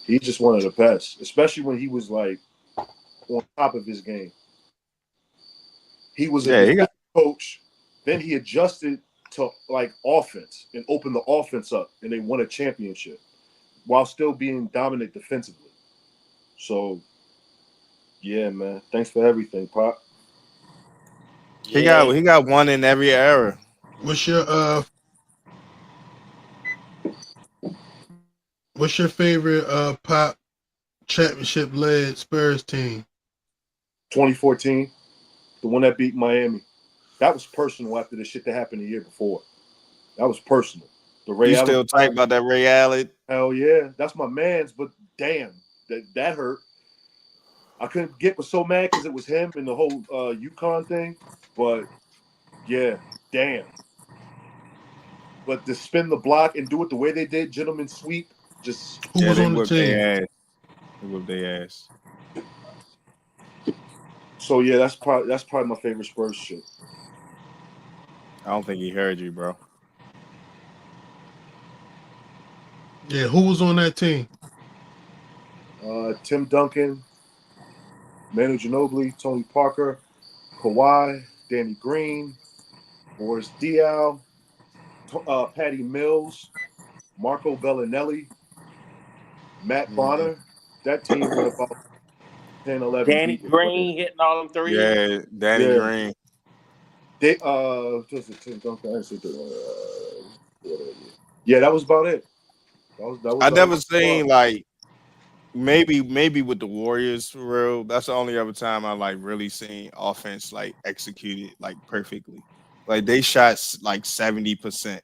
He's just one of the best, especially when he was like on top of his game. He was a Yeah, he got defensive coach. Then he adjusted to like offense and opened the offense up, and they won a championship while still being dominant defensively. So yeah, man. Thanks for everything, Pop. he Yeah, got he got one in every era. What's your favorite Pop championship led Spurs team? 2014, the one that beat Miami. That was personal after the shit that happened the year before. That was personal. The Ray You Allen, still tight about that Ray Allen? hell yeah, that's my man's. But damn, that hurt. I couldn't get was so mad because it was him and the whole UConn thing. But yeah, damn. But to spin the block and do it the way they did, gentlemen sweep, just Who Yeah, was they on the whipped team? their ass. They whipped their ass. so yeah, that's probably my favorite Spurs shit. I don't think he heard you, bro. Yeah, who was on that team? Tim Duncan, Manu Ginobili, Tony Parker, Kawhi, Danny Green, Boris Diaw, Patty Mills, Marco Bellinelli, Matt Mhm. Bonner. That team went about 10, 11 Danny deep with players. Green hitting all them threes. Yeah, Danny Yeah, Green. they just a Tim Duncan. I didn't say yeah, that was about it. I That was never the squad. seen like maybe with the Warriors for real. That's the only other time I like really seen offense like executed like perfectly. Like they shot like 70%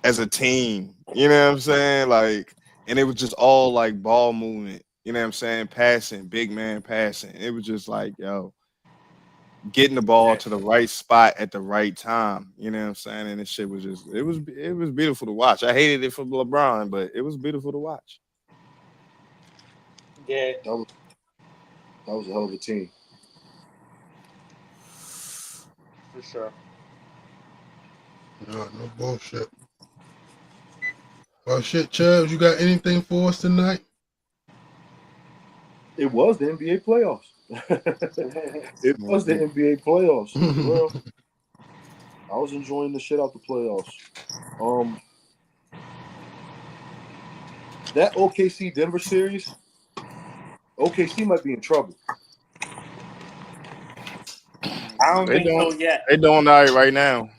as a team. You know what I'm saying? Like, and it was just all like ball movement. You know what I'm saying? Passing, big man passing. It was just like, yo, getting the ball to the right spot at the right time. You know what I'm saying? And this shit was just it was beautiful to watch. I hated it for LeBron, but it was beautiful to watch. Yeah, That was that was a hell of a team. for sure. No bullshit. Well, shit, Chubbs, you got anything for us tonight? It was the NBA playoffs. It was the NBA playoffs. To be real, I was enjoying the shit out the playoffs. Um, that OKC Denver series, OKC might be in trouble. I don't They think don't so yet. they doing all right now.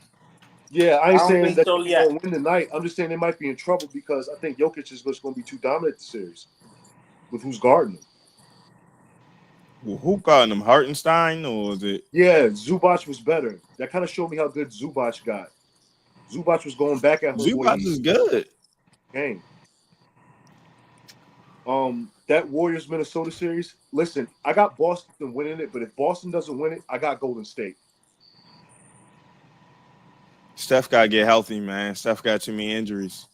Yeah, I I ain't don't saying think that so they're yet. gonna win tonight. I'm just saying they might be in trouble because I think Jokic is just gonna be too dominant the series with who's guarding him. Well, who got them? Hartenstein or was it Yeah, Zubac was better. That kind of showed me how good Zubac got. Zubac was going back at homeboy Zubac each is good? game. That Warriors Minnesota series. Listen, I got Boston winning it, but if Boston doesn't win it, I got Golden State. Steph gotta get healthy, man. Steph got too many injuries.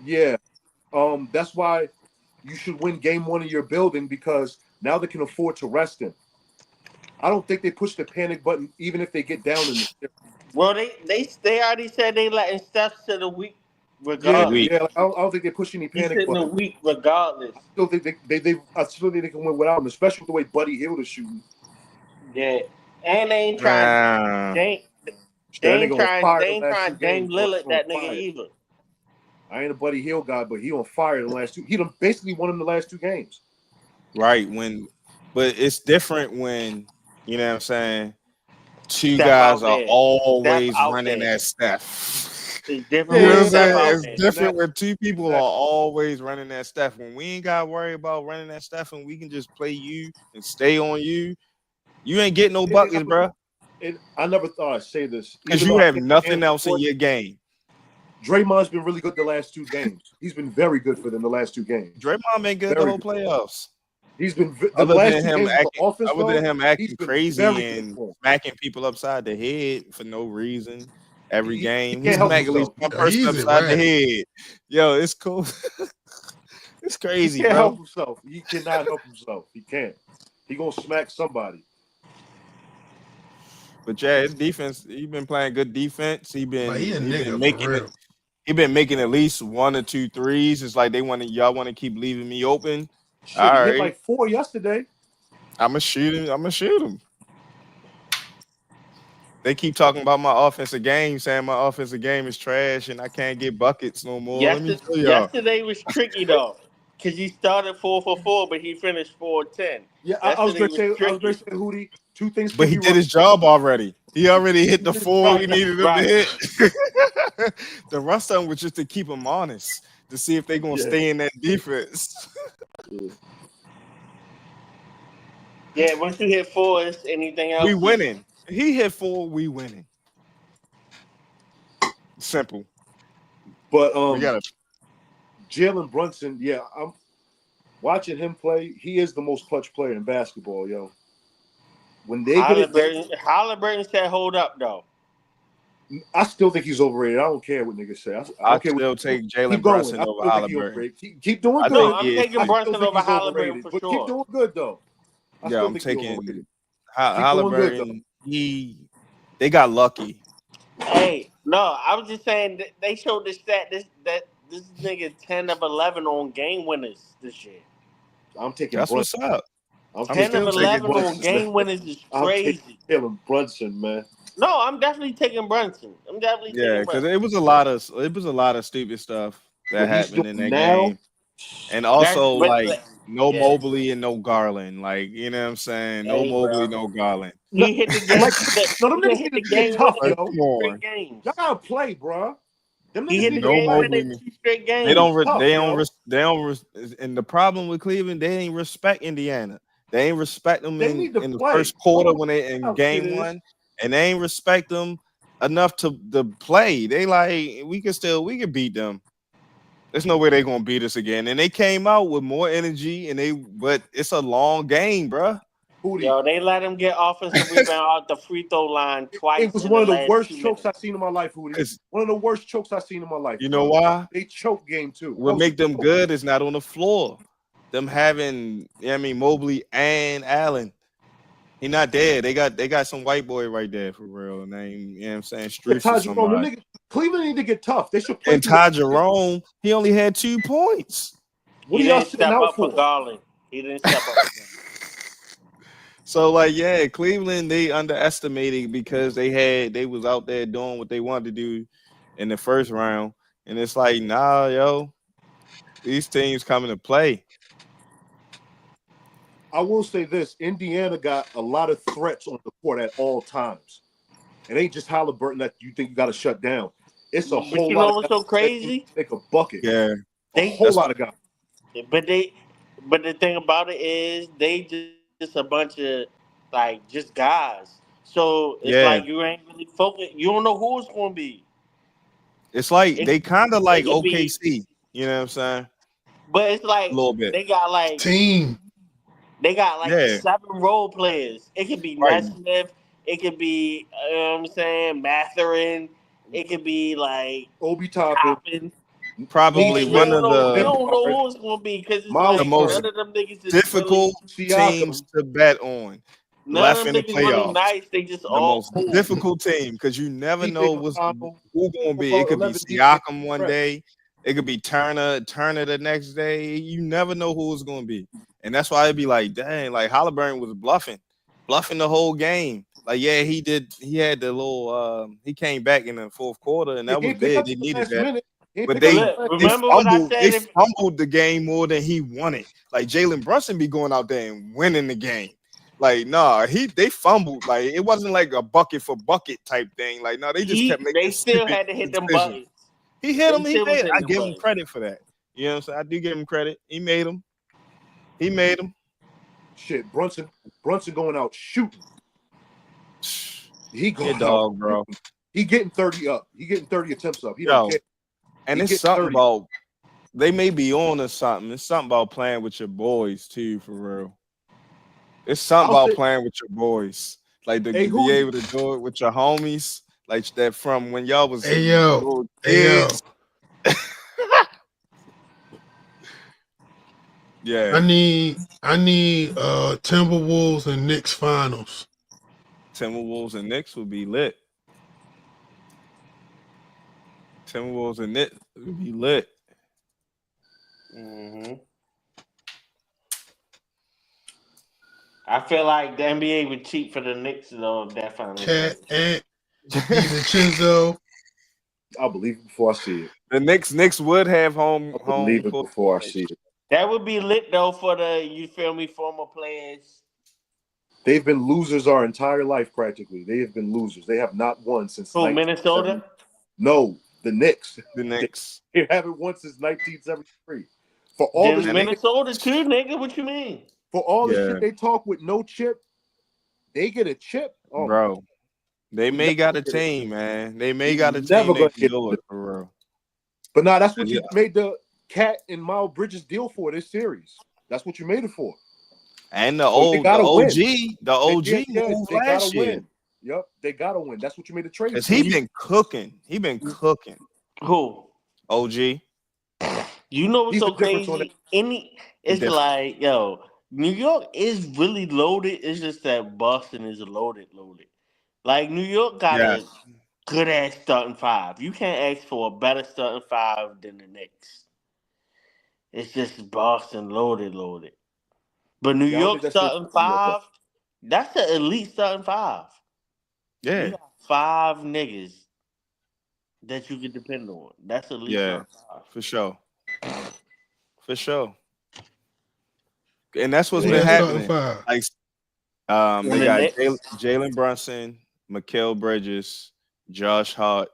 Yeah. That's why you should win game one of your building because now they can afford to rest him. I don't think they push the panic button even if they get down in the series. Well, they already said they letting Steph to the week The Yeah, week. regardless. yeah. Like, I don't think they push any He's panic sitting a button. week regardless. I still think they can win without him, especially with the way Buddy Hield is shooting. Yeah, and they ain't trying. Nah. They ain't, Shit, that nigga on fire They the ain't last two trying Dame games, bro. Lillard He on that nigga fire. either. I ain't a Buddy Hield guy, but he on fire the last two. He done basically won him the last two games. Right. But it's different when, you know what I'm saying, two Step guys out are there. Step always out running there. that Steph. It's You different know when what I'm Yeah, Step saying? out It's there. different when two people are exactly. always running that Steph. When we ain't got to worry about running that Steph and we can just play you and stay on you, you ain't getting no buckets, bro. I never thought I'd say this, Because even you though I have can't nothing stand else in sports. your game. Draymond's been really good the last two games. He's been very good for them the last two games. Draymond been good the Very whole good. playoffs. He's been the Other last than two him games with the acting, offense other than though. him He's acting been very crazy good and for him. smacking people upside the head for no reason every He game, he can't help smacked at least himself. one Yo, person he's upside the erratic. head. Yo, it's cool. It's He crazy, can't help bro. himself. He cannot help himself. He can't. He gonna smack somebody. But yeah, his defense, he been playing good defense. But he a He been nigga for making it. real. He been making at least one or two threes. It's like y'all want to keep leaving me open. Shit, he All hit right, like 4 yesterday. I'ma shoot him. I'ma shoot him. They keep talking about my offensive game, saying my offensive game is trash and I can't get buckets no more. Let me tell y'all. Yesterday was tricky though, because he started 4 for 4, but he finished 4 of 10. Yeah, I was Yesterday gonna was say, tricky. Hootie, two things But can he be did right. his job already. He already hit the four we Right, needed him to right. hit. The rest of them was just to keep them honest, to see if they gonna Yeah. stay in that defense. Yeah, once you hit 4, it's anything We else is winning. He hit four, we winning. Simple. But We gotta Jalen Brunson, yeah, I'm watching him play. He is the most clutch player in basketball, yo. When they get it done, Halliburton said hold up though. I still think he's overrated. I don't care what niggas say. I I don't care what. still take Keep Jalen going. Brunson I over still think he's Halliburton. overrated. Keep doing I No, think good. I'm he is taking I too. still Brunson think over he's Halliburton overrated, for but keep sure. doing good though. I Yeah, still I'm think he's overrated. taking Keep doing good though. Halliburton. They got lucky. Hey, no, I was just saying that they showed the stat that this nigga 10 of 11 on game winners this year. I'm taking That's what's Brunson. up. I'm I'm 10 taking of still taking 11 Jalen. on Brunson, man. game winners is I'm taking crazy. Jalen Brunson, man. No, I'm definitely taking Brunson. I'm definitely Yeah, taking because Brunson. it was a lot of stupid stuff that What he's doing happened in that now, game. And also like no Yeah. Mobley and no Garland. Like, you know what I'm saying? No Hey, Mobley, bro. no Garland. no, He hit the like game. no, them He can niggas hit need to the get game tough, winner Like, in yo. come 2 straight on. Y'all games. gotta play, bro. Them He niggas hit need the to No game play. winner Mobley. in 2 straight They games. don't re- Tough, yo. they don't and the problem with Cleveland, they ain't respect Indiana. They ain't respect them They need to in the play. first quarter when they in How shit game is. one, and they ain't respect them enough to play. They like we can beat them. There's no way they're gonna beat us again. And they came out with more energy, but it's a long game, bruh. Hootie. Yo, they let him get offensive rebound out the free throw line It twice was in one the of the last worst 2 chokes I've minutes. seen in my life, Hootie. Because One of the worst chokes I've seen in my life, you know bro. why? They choked game two. That What was a make them choke. good is not on the floor. Them having, I mean, Mobley and Allen. He not dead. They got some white boy right there for real. Name, you know what I'm saying? Yeah, Streets or Ty Jerome, them somebody. niggas, Cleveland need to get tough. They should play And through the. Ty Jerome, he only had 2 points. What He are y'all didn't sitting step out up for for? Garland. He didn't step up for Garland. So like, yeah, Cleveland they underestimated because they was out there doing what they wanted to do in the first round, and it's like, nah, yo, these teams coming to play. I will say this: Indiana got a lot of threats on the court at all times. It ain't just Halliburton that you think you got to shut down. It's a But whole you lot know of what's guys so that can crazy? make a bucket. Yeah, A They whole that's lot of guys. but they but the thing about it is they just a bunch of like just guys. So it's like yeah. you ain't really focused. You don't know who it's gonna be. It's like It they kind of it like could be, OKC. You know what I'm saying? but it's A like little bit. Team. they got like Yeah. 7 role players. It could be Right. Nesmith. It could be you know what I'm saying Matherin. It could be like Obi Toppin, Toppin. Probably You one don't of know. You Ben don't know Barnes, who it's gonna be because it's the Miles like most none Turner, of them niggas is difficult really. teams Siakam. to bet on. None of left them in the niggas really playoffs. nice. They just The all most cool. difficult team because you never know DJ McConnell, who gonna be. It about could be 11 DJ Siakam one Brett. day. It could be Turner the next day. You never know who it's gonna be, and that's why it'd be like, dang, like Halliburton was bluffing the whole game. Like, yeah, he did. He had the little. He came back in the fourth quarter, and Yeah, that he was ain't pick big. up They the needed last that. minute. He ain't But pick up the Look, last they minute. remember what I said? they fumbled the game more than he won it. Like Jalen Brunson be going out there and winning the game. Like, nah, they fumbled. Like it wasn't like a bucket for bucket type thing. Like, no, they just kept They making still stupid had to hit them decisions. buttons. He hit They him. He still was made. hitting I them give him buttons. credit for that. You know what I'm saying? I do give him credit. He made him. He made him. Shit, Brunson going out shooting. He He a going out. dog, bro. He getting 30 up. He getting 30 attempts up. He Yo, don't care. and He it's getting something 30. about they may be on to something. It's something about playing with your boys too, for real. It's something I'll about say, playing with your boys, like to hey, be able to do it with your homies, like that from when y'all was Hey yo, little hey yo. kids. Yeah, I need Timberwolves and Knicks finals. Timberwolves and Knicks would be lit. Timberwolves and Knicks would be lit. Mm-hmm. I feel like the NBA would cheat for the Knicks though. That final. Cat Ant DiVincenzo. I'll believe it before I see it. The Knicks would have home I'll believe it court before I advantage. see it. That would be lit though for the former players. They've been losers our entire life practically. They have been losers. They have not won since Who, 1970. Minnesota? No, the Knicks. The Knicks. They haven't won since 1973. For all Then the Minnesota too, nigga. What you mean? for all the Yeah. shit they talk with no chip, they get a chip. Oh, Bro, they We may never got a get it. team, man. They may We got a never team that gonna can get do it. it for real. But nah, that's what you Yeah. made the Cat and Miles Bridges deal for this series. That's what you made it for. And the So they OG, gotta win. the OG Yeah, moved they gotta last year. win. Yep, they gotta win. That's what you made the trade Cause for. he been cooking. He been cooking. Who? OG. You know what's He's so the difference on crazy? It's difference. like, yo, New York is really loaded. It's just that Boston is loaded. Like New York got Yes. a good ass starting five. You can't ask for a better starting five than the Knicks. It's just Boston loaded. But New Yeah, I don't York think that shit's starting New York. five, that's the elite starting five. You Yeah. got five niggas that you can depend on. That's elite Yeah. starting five. For sure. For sure. And that's what's Who been that starting happening. five? Like And they the got Knicks, Jalen Brunson, Mikal Bridges, Josh Hart,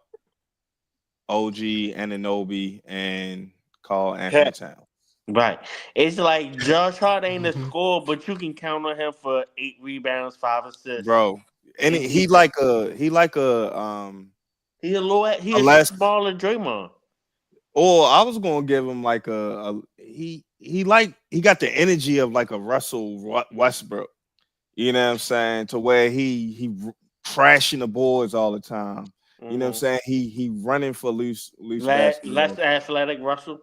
OG Ananobi, and Carl Anthony Towns. right? It's like Josh Hart ain't a Mhm. scorer, but you can count on him for 8 rebounds, 5 assists. Bro. And And he like a he a less, smaller Draymond. or I was gonna give him like he got the energy of like a Russell Westbrook. You know what I'm saying? To where he crashing the boards all the time. You know what I'm saying? He running for loose basketball. Less athletic Russell.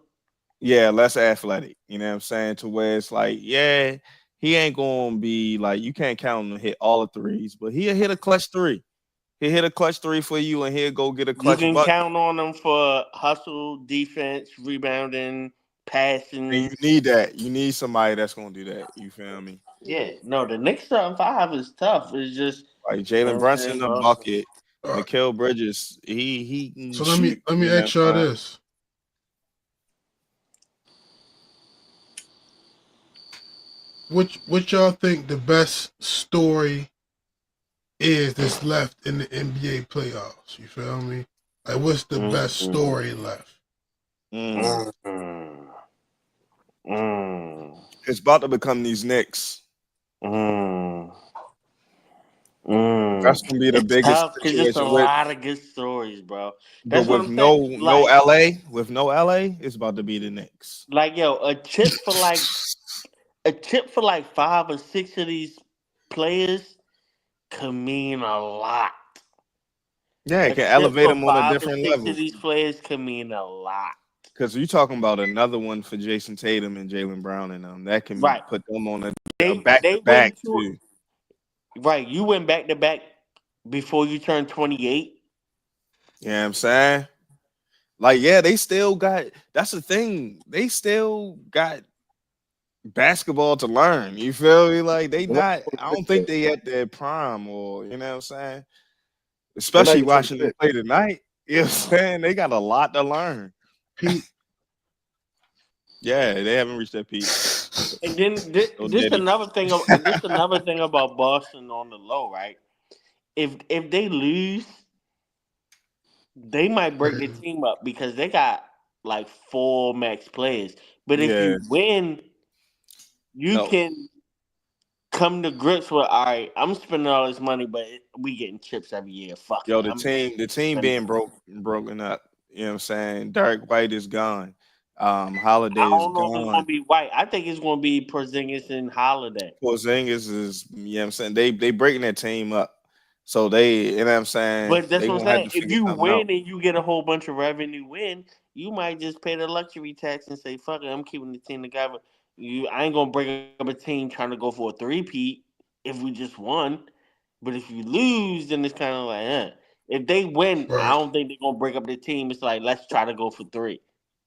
Yeah, less athletic. You know what I'm saying? To where it's like, yeah, he ain't gonna be like you can't count him to hit all the threes, but he'll hit a clutch three. He'll hit a clutch three for you, and he'll go get a You clutch can bucket. count on him for hustle, defense, rebounding, And you passing. need that. You need somebody that's gonna do that. You feel me? Yeah, no, the Knicks starting five is tough. It's just Like Jalen Brunson, a Boston. bucket. All right. Mikal Bridges, he can So shoot. let me You know ask y'all what I'm saying? this. Which y'all think the best story is that's left in the NBA playoffs? You feel me? Like what's the best story left? Mm. Mm. Mm. It's about to become these Knicks. Mm. Mm. That's gonna be the It's biggest tough because it's a situation with, lot of good stories, bro. but That's what with I'm saying. no LA, it's about to be the Knicks. Like yo, a chip for like 5 or 6 of these players could mean a lot. Yeah, it A can chip elevate for them on a 5 or different 6 of level. these players could mean a lot. Because you're talking about another one for Jason Tatum and Jalen Brown and them that can Right. put them on a They back to went back into too. Right, you went back to back before you turned 28. You know what I'm saying? Like, yeah, they still got. That's the thing. They still got basketball to learn. You feel me? Like they They're not not. even I don't think 26. they at their prime, or you know what I'm saying. They're not Especially even watching them 26. play tonight. You know what I'm saying? They got a lot to learn. Pete. Yeah, they haven't reached their peak. And then So Diddy. This another thing about Boston on the low, right? If they lose, they might break the team up because they got like four max players. But if Yeah. you win, you No. can come to grips with, all right, I'm spending all this money, but we getting chips every year. Fuck Yo, it. the team Spending being it. broken up. You know what I'm saying? Derek White is gone. Holiday I is don't know if it's gone. gonna be White. I think it's gonna be Porzingis and Holiday. Porzingis is, you know what I'm saying? They breaking that team up. So they, you know what I'm saying? But that's They what I'm gonna have saying. to If figure you something out. win and you get a whole bunch of revenue win, you might just pay the luxury tax and say, "Fuck it, I'm keeping the team together." I ain't gonna break up a team trying to go for a three-peat if we just won. But if you lose, then it's kind of like, If they win, I Right. don't think they're gonna break up the team. It's like, let's try to go for three.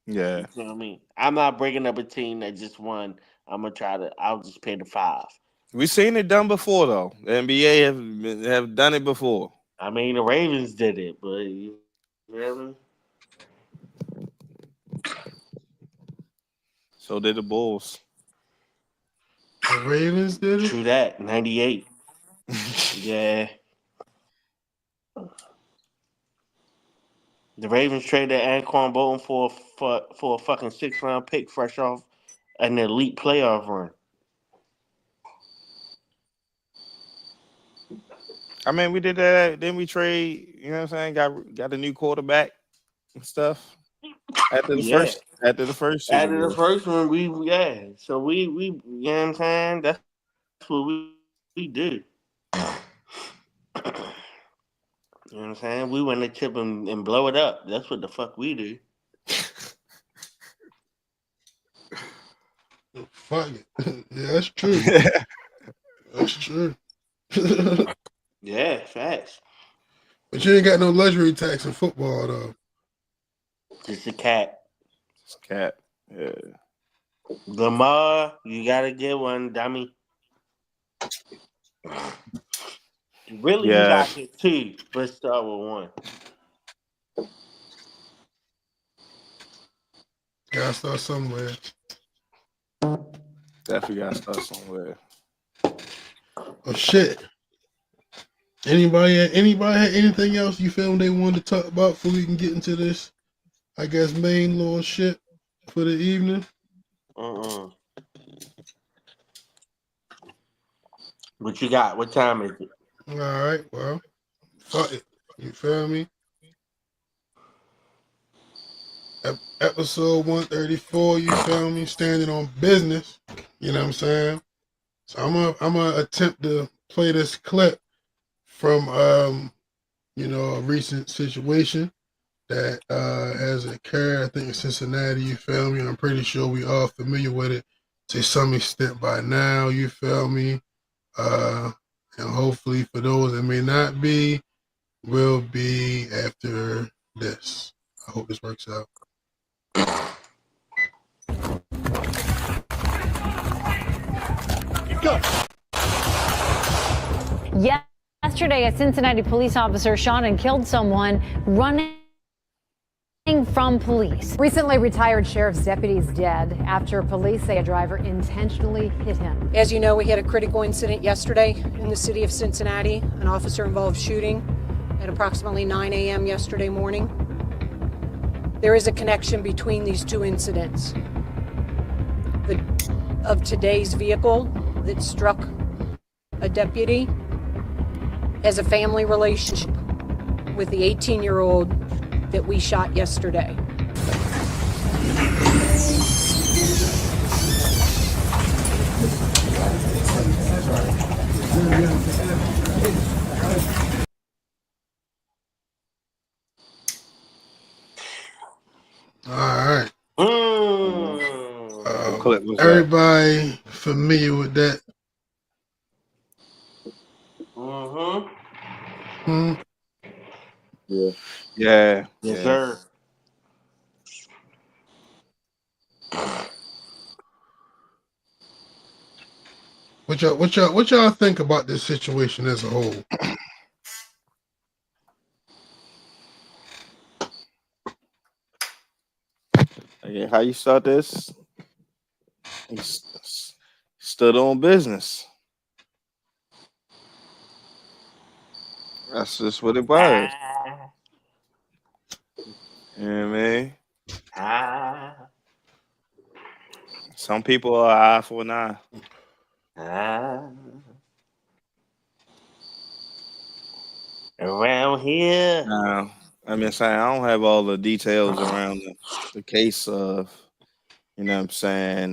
You Yeah. feel what I mean? I'm not breaking up a team that just won. I'll just pay the five. We've seen it done before though. The NBA have done it before. I mean, the Ravens did it, but you feel me? So did the Bulls. The Ravens did it. True that. 98. Yeah. The Ravens traded Anquan Bolton for a fucking 6th round pick fresh off an elite playoff run. I mean, we did that. Then we trade. You know what I'm saying? Got a new quarterback and stuff after the Yeah. first Super After the Bowl. first one, So we you know what I'm saying? That's what we do. You know what I'm saying? We win the chip and blow it up. That's what the fuck we do. Fuck it. Yeah, that's true. That's true. Yeah, facts. But you ain't got no luxury tax in football though. Just a cat. It's cat. Yeah. Lamar, you gotta get one, dummy. Really, you Yeah. got get two, but start with one. Gotta start somewhere. Definitely got to start somewhere. Oh shit. Anybody had anything else you feel they wanted to talk about before we can get into this, I guess, main little shit for the evening? Uh-uh. What you got? What time is it? All right, well, fuck it. You feel me? Episode 134, you feel me? Standing on business. You know what I'm saying? So I'm gonna attempt to play this clip from a recent situation that has occurred, I think in Cincinnati, you feel me? I'm pretty sure we all familiar with it to some extent by now, you feel me? And hopefully for those that may not be, will be after this. I hope this works out. Go. Yesterday, a Cincinnati police officer shot and killed someone running from police. Recently retired sheriff's deputy is dead after police say a driver intentionally hit him. As you know, we had a critical incident yesterday in the city of Cincinnati, an officer-involved shooting at approximately 9 a.m. yesterday morning. There is a connection between these two incidents. Of today's vehicle that struck a deputy has a family relationship with the 18-year-old that we shot yesterday. All right. What clip was that? Everybody familiar with that Mm-hmm. Hmm. Yeah. Yeah, Yes, yeah. sir. What y'all think about this situation as a whole? Yeah, how you start this? He stood on business. That's just what it was. Ah, You know what I mean? ah, Some people are eye for an eye. ah. Around here. Now, I mean, saying I don't have all the details around the case of, you know what I'm saying,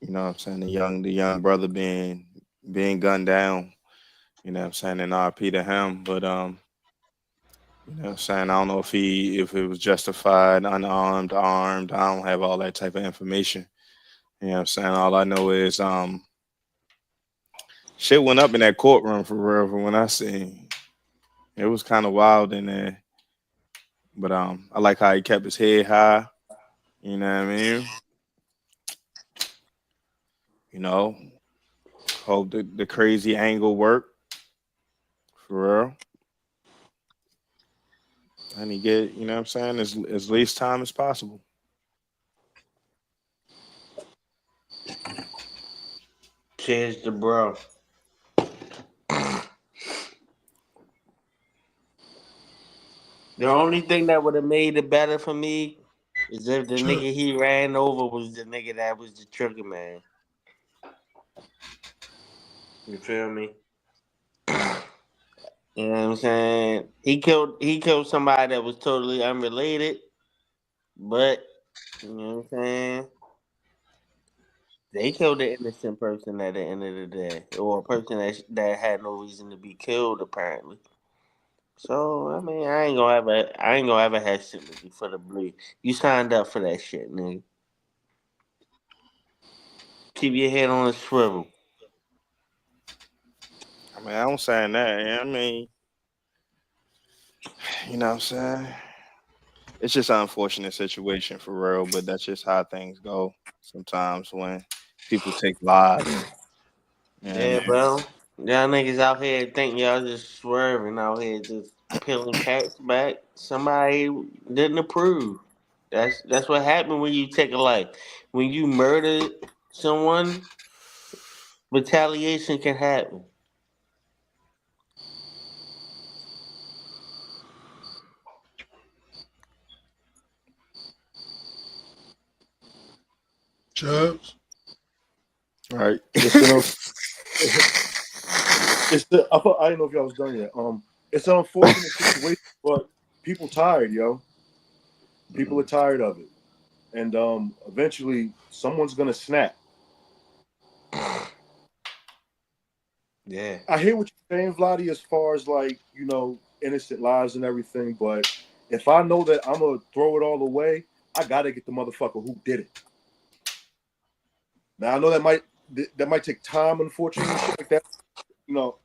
you know what I'm saying, the young brother being gunned down, you know what I'm saying, and RP to him. But you know what I'm saying, I don't know if it was justified, unarmed, armed. I don't have all that type of information. You know what I'm saying? All I know is shit went up in that courtroom for real from when I seen. It was kind of wild in there. But I like how he kept his head high. You know what I mean? You know, hope the crazy angle worked for real. And he get, you know what I'm saying, as least time as possible. Cheers to bro. The only thing that would have made it better for me is if the Sure. nigga he ran over was the nigga that was the trigger man. You feel me? You know what I'm saying? He killed somebody that was totally unrelated, but you know what I'm saying? They killed an innocent person at the end of the day, or a person that had no reason to be killed apparently. So I mean, I ain't gonna ever have sympathy for the blue. You signed up for that shit, nigga. Keep your head on a swivel. I mean, I don't saying that. I mean, you know what I'm saying? It's just an unfortunate situation for real, but that's just how things go sometimes when people take lives. You know what I Yeah, mean? bro. Y'all niggas out here think y'all just swerving out here, just peeling cats back. Somebody didn't approve. That's what happened when you take a life. When you murder someone, retaliation can happen. Chubbs. Right. It's an I didn't know if y'all was done yet. It's an unfortunate situation, but people tired, yo. People are tired of it, and eventually someone's gonna snap. Yeah. I hear what you're saying, Vladdy, as far as like innocent lives and everything, but if I know that I'm gonna throw it all away, I gotta get the motherfucker who did it. Now I know that might take time, unfortunately, and shit like that.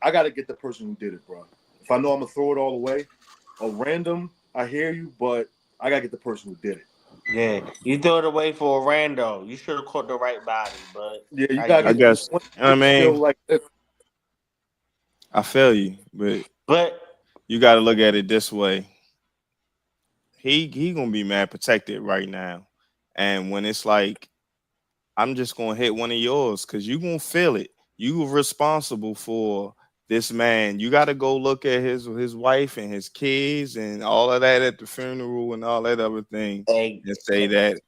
I gotta get the person who did it, bro. If I know I'm gonna throw it all away, a random, I hear you, but I gotta get the person who did it. Yeah. You threw it away for a rando. You should have caught the right body, but Yeah, you I gotta I get get it. guess, one you know what I kill mean? like this. I feel you, but But you got to look at it this way. He gonna be mad protected right now, and when it's like I'm just gonna hit one of yours because you gonna feel it. You responsible for this man. You got to go look at his wife and his kids and all of that at the funeral and all that other thing, hey, and say that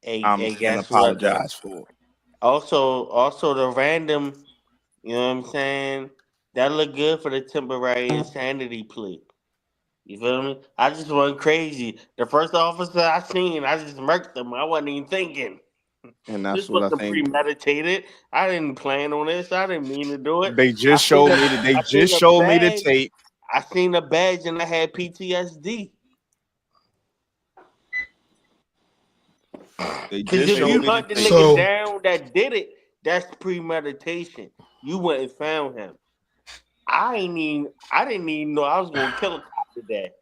and guess what though? apologize for it. Also the random, you know what I'm saying? That look good for the temporary insanity plea. You feel me? I just went crazy. The first officer I seen, I just murked him. I wasn't even thinking. And This that's what I wasn't think. premeditated. I didn't plan on this. I didn't mean to do it. They I just seen showed a, me that they I just seen a showed me the badge. tape. I seen a badge and I had PTSD. They Cause just if Hey, showed you me the hunt the tape. nigga So down that did it, that's premeditation. You went and found him. I didn't even know I was gonna kill a cop today.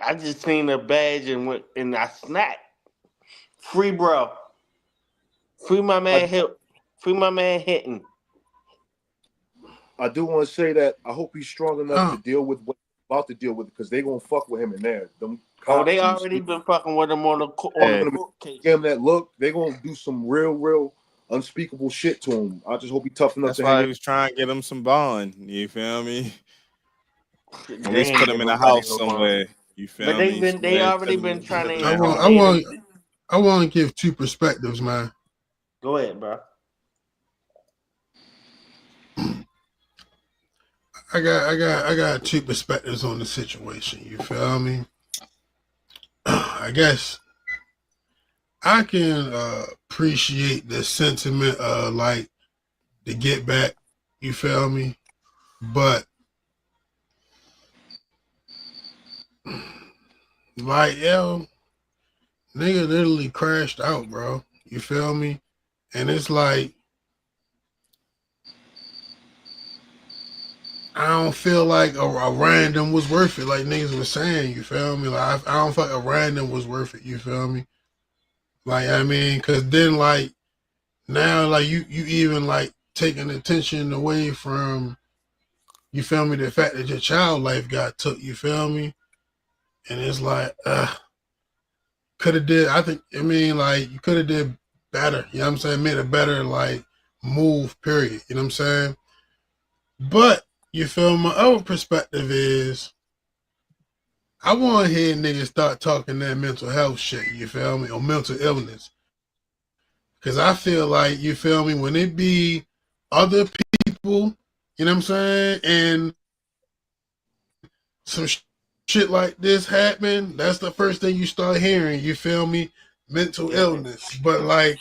I just seen a badge and went and I snapped. Free bro. Free my man hit. Free my man hitting. I do want to say that I hope he's strong enough to Uh, deal with what he's about to deal with because they're gonna fuck with him in there. Them Oh, they cops who's already been fucking with him on the Yeah. court case. give him that look, they're gonna do some real unspeakable shit to him. I just hope he's tough enough That's to why hang he in. was trying to get him some bond. You feel me? At They least ain't put him give in a nobody house no bond. somewhere. You But feel me? they Somewhere already been trying to sit in I that want, house. I intimidate want, him. I want to give two perspectives, man. Go ahead, bro. I got two perspectives on the situation. You feel me? I guess I can appreciate the sentiment of like the get back. You feel me? But like, yo, nigga literally crashed out, bro. You feel me? And it's like, I don't feel like a random was worth it, like niggas was saying. You feel me? Like, I don't feel like a random was worth it. You feel me? Like, I mean, cause then like now, like you even like taking attention away from, you feel me, the fact that your child life got took. You feel me? And it's like, could have did. I think. I mean, like you could have did better. You know what I'm saying? Made a better like move. Period. You know what I'm saying? But you feel my other perspective is, I want to hear niggas start talking that mental health shit. You feel me? Or mental illness. Because I feel like, you feel me, when it be other people, you know what I'm saying, and some shit like this happen, that's the first thing you start hearing. You feel me? Mental Yeah. illness. But like,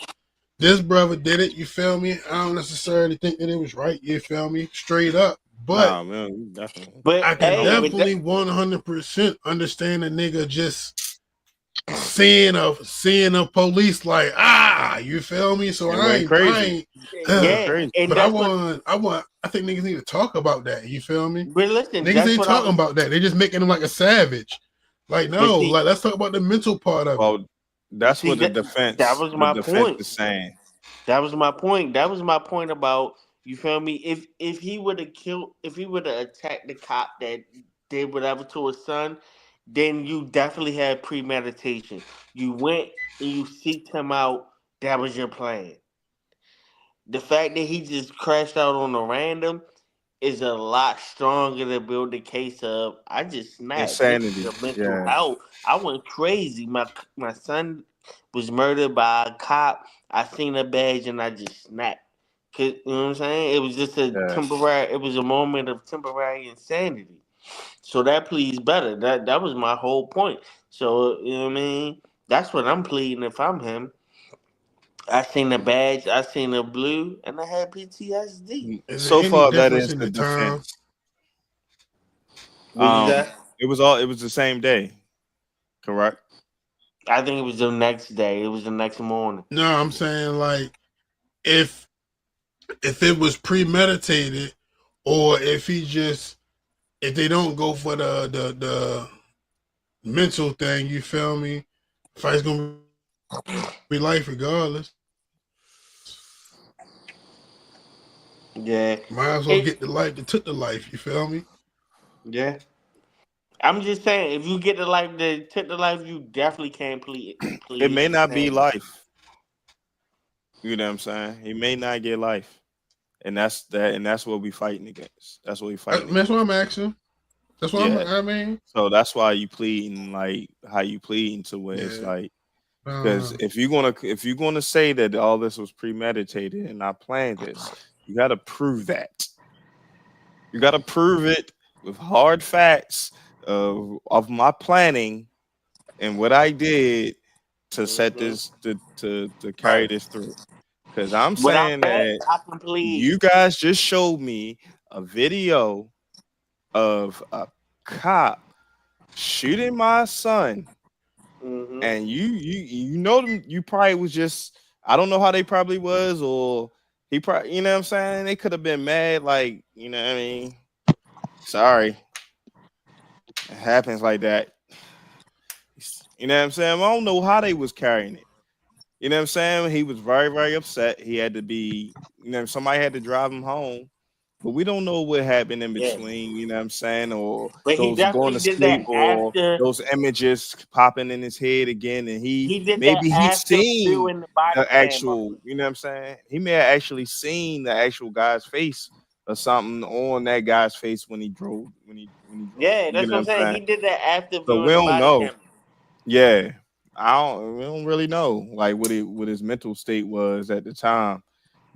this brother did it, you feel me? I don't necessarily think that it was right, you feel me? Straight up. But Nah, man, definitely. But I can hey, definitely 100% understand a nigga just seeing a police like, you feel me? So It went crazy. It went yeah, crazy. and but that's what. I think niggas need to talk about that. You feel me? But listen, Niggas that's ain't what I talking was. about that. They just making him like a savage. Like, But no, like let's talk about the mental part of it. Well, that's see what the that defense was the my defense point. is saying. That was my point. That was my point about, you feel me. If he would have killed, if he would have attacked the cop that did whatever to his son, then you definitely had premeditation. You went and you seeked him out. That was your plan. The fact that he just crashed out on a random is a lot stronger to build the case of, I just snapped. This is Insanity. a mental Yeah. health. I went crazy. My son was murdered by a cop. I seen a badge and I just snapped. 'Cause, you know what I'm saying? It was just a Yeah. temporary. It was a moment of temporary insanity. So that pleads better. That was my whole point. So you know what I mean? That's what I'm pleading if I'm him. I seen the badge, I seen the blue, and I had PTSD. Is there So any far, that difference is in the the time? defense. What is that? It was the same day, correct? I think it was the next day. It was the next morning. No, I'm saying like, if it was premeditated, or if they don't go for the mental thing, you feel me? Fight's gonna be life regardless. Yeah. Might as well It get the life that took the life. You feel me? yeah. I'm just saying, if you get the life that took the life, you definitely can't It plead may not be insanity. life. You know what I'm saying? He may not get life, and that's what we fighting against. That's what we fighting That's what against. I'm asking. That's what Yeah. I mean. So that's why you pleading like how you pleading to where it's Yeah. like, because if you're gonna say that all this was premeditated and I planned this, you got to prove that. You got to prove it with hard facts of my planning and what I did to set Hmm. this to carry Right. this through. Because I'm Without saying that, that I can plead. you guys just showed me a video of a cop shooting my son, Hmm. and you know them. You probably was just, I don't know how they probably was, or He probably, you know what I'm saying? They could have been mad, like, you know what I mean? Sorry, it happens like that. You know what I'm saying? I don't know how they was carrying it. You know what I'm saying? He was very, very upset. He had to be, somebody had to drive him home. But we don't know what happened in Yeah, between, you know what I'm saying? Or but he those going definitely to did that sleep or after. those images popping in his head again. And He did that maybe he after seen viewing the body the camera. actual, you know what I'm saying? He may have actually seen the actual guy's face or something on that guy's face when he drove, Yeah, you that's know what what I'm I'm saying. saying? He did that after So we viewing the don't body know. camera. Yeah. We don't really know like what his mental state was at the time.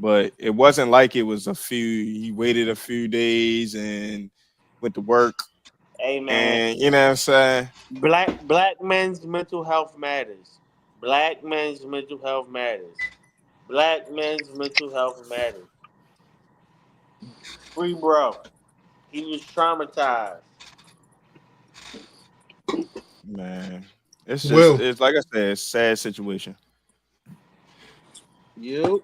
But it wasn't like it was he waited a few days and went to work Hey man, and you know what I'm saying? black men's mental health matters. Black men's mental health matters. Black men's mental health matters. Free bro. He was traumatized. Man. It's just Will, it's like I said, it's a sad situation. You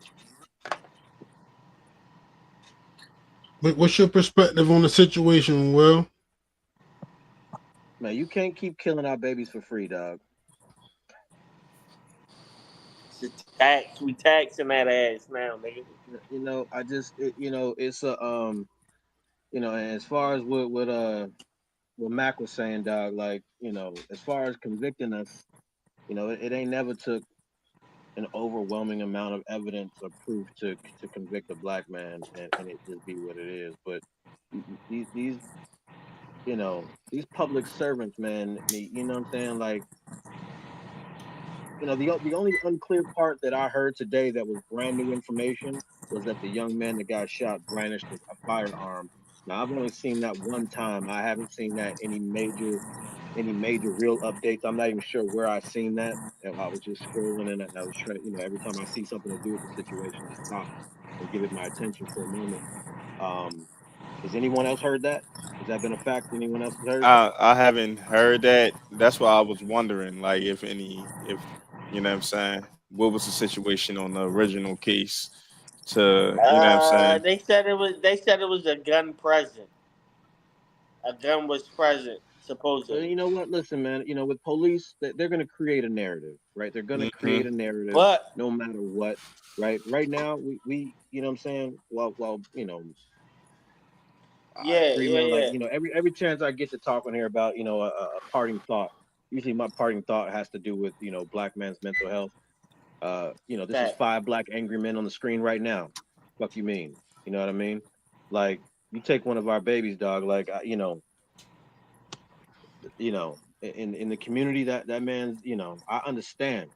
what's your perspective on the situation, Will? man, you can't keep killing our babies for free, dog. It's a tax. We taxing that ass now, nigga. I just it's a and as far as what Mac was saying, dog, like, as far as convicting us, it ain't never took an overwhelming amount of evidence or proof to convict a black man, and it just be what it is. But these these public servants, man, you know what I'm saying? Like, the only unclear part that I heard today that was brand new information was that the young man that got shot brandished a firearm. Now I've only seen that one time. I haven't seen that any major real updates. I'm not even sure where I seen that. I was just scrolling and I was trying, every time I see something to do with the situation, I stop and give it my attention for a moment. Um, has anyone else heard that? Has that been a fact anyone else has heard? I haven't heard that. That's why I was wondering, like, if you know what I'm saying, what was the situation on the original case to, you know what I'm saying? They said it was a gun present. A gun was present, Well, supposedly. you know what? Listen, man. With police, they're going to create a narrative, right? They're going to create Hmm. a narrative, But no matter what, right? Right now, we you know what I'm saying. Well, yeah, free yeah, will. Like, yeah. every chance I get to talk on here about a parting thought. Usually, my parting thought has to do with black man's mental health. This is Fact. 5 black angry men on the screen right now. Fuck you mean? You know what I mean? Like, you take one of our babies, dog. Like, in the community that man's, I understand,